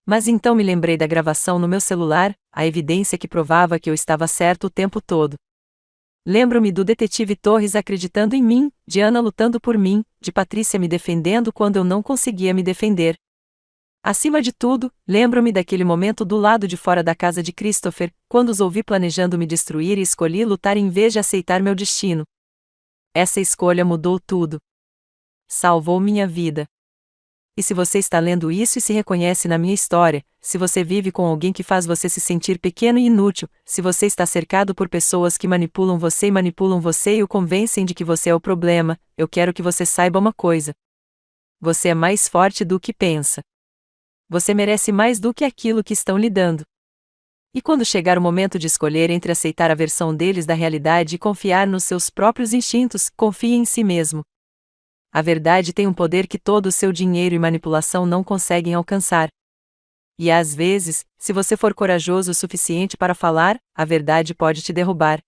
Mas então me lembrei da gravação no meu celular, a evidência que provava que eu estava certo o tempo todo. Lembro-me do detetive Torres acreditando em mim, de Ana lutando por mim, de Patrícia me defendendo quando eu não conseguia me defender. Acima de tudo, lembro-me daquele momento do lado de fora da casa de Christopher, quando os ouvi planejando me destruir e escolhi lutar em vez de aceitar meu destino. Essa escolha mudou tudo. Salvou minha vida. E se você está lendo isso e se reconhece na minha história, se você vive com alguém que faz você se sentir pequeno e inútil, se você está cercado por pessoas que manipulam você e o convencem de que você é o problema, eu quero que você saiba uma coisa. Você é mais forte do que pensa. Você merece mais do que aquilo que estão lhe dando. E quando chegar o momento de escolher entre aceitar a versão deles da realidade e confiar nos seus próprios instintos, confie em si mesmo. A verdade tem um poder que todo o seu dinheiro e manipulação não conseguem alcançar. E às vezes, se você for corajoso o suficiente para falar, a verdade pode te derrubar.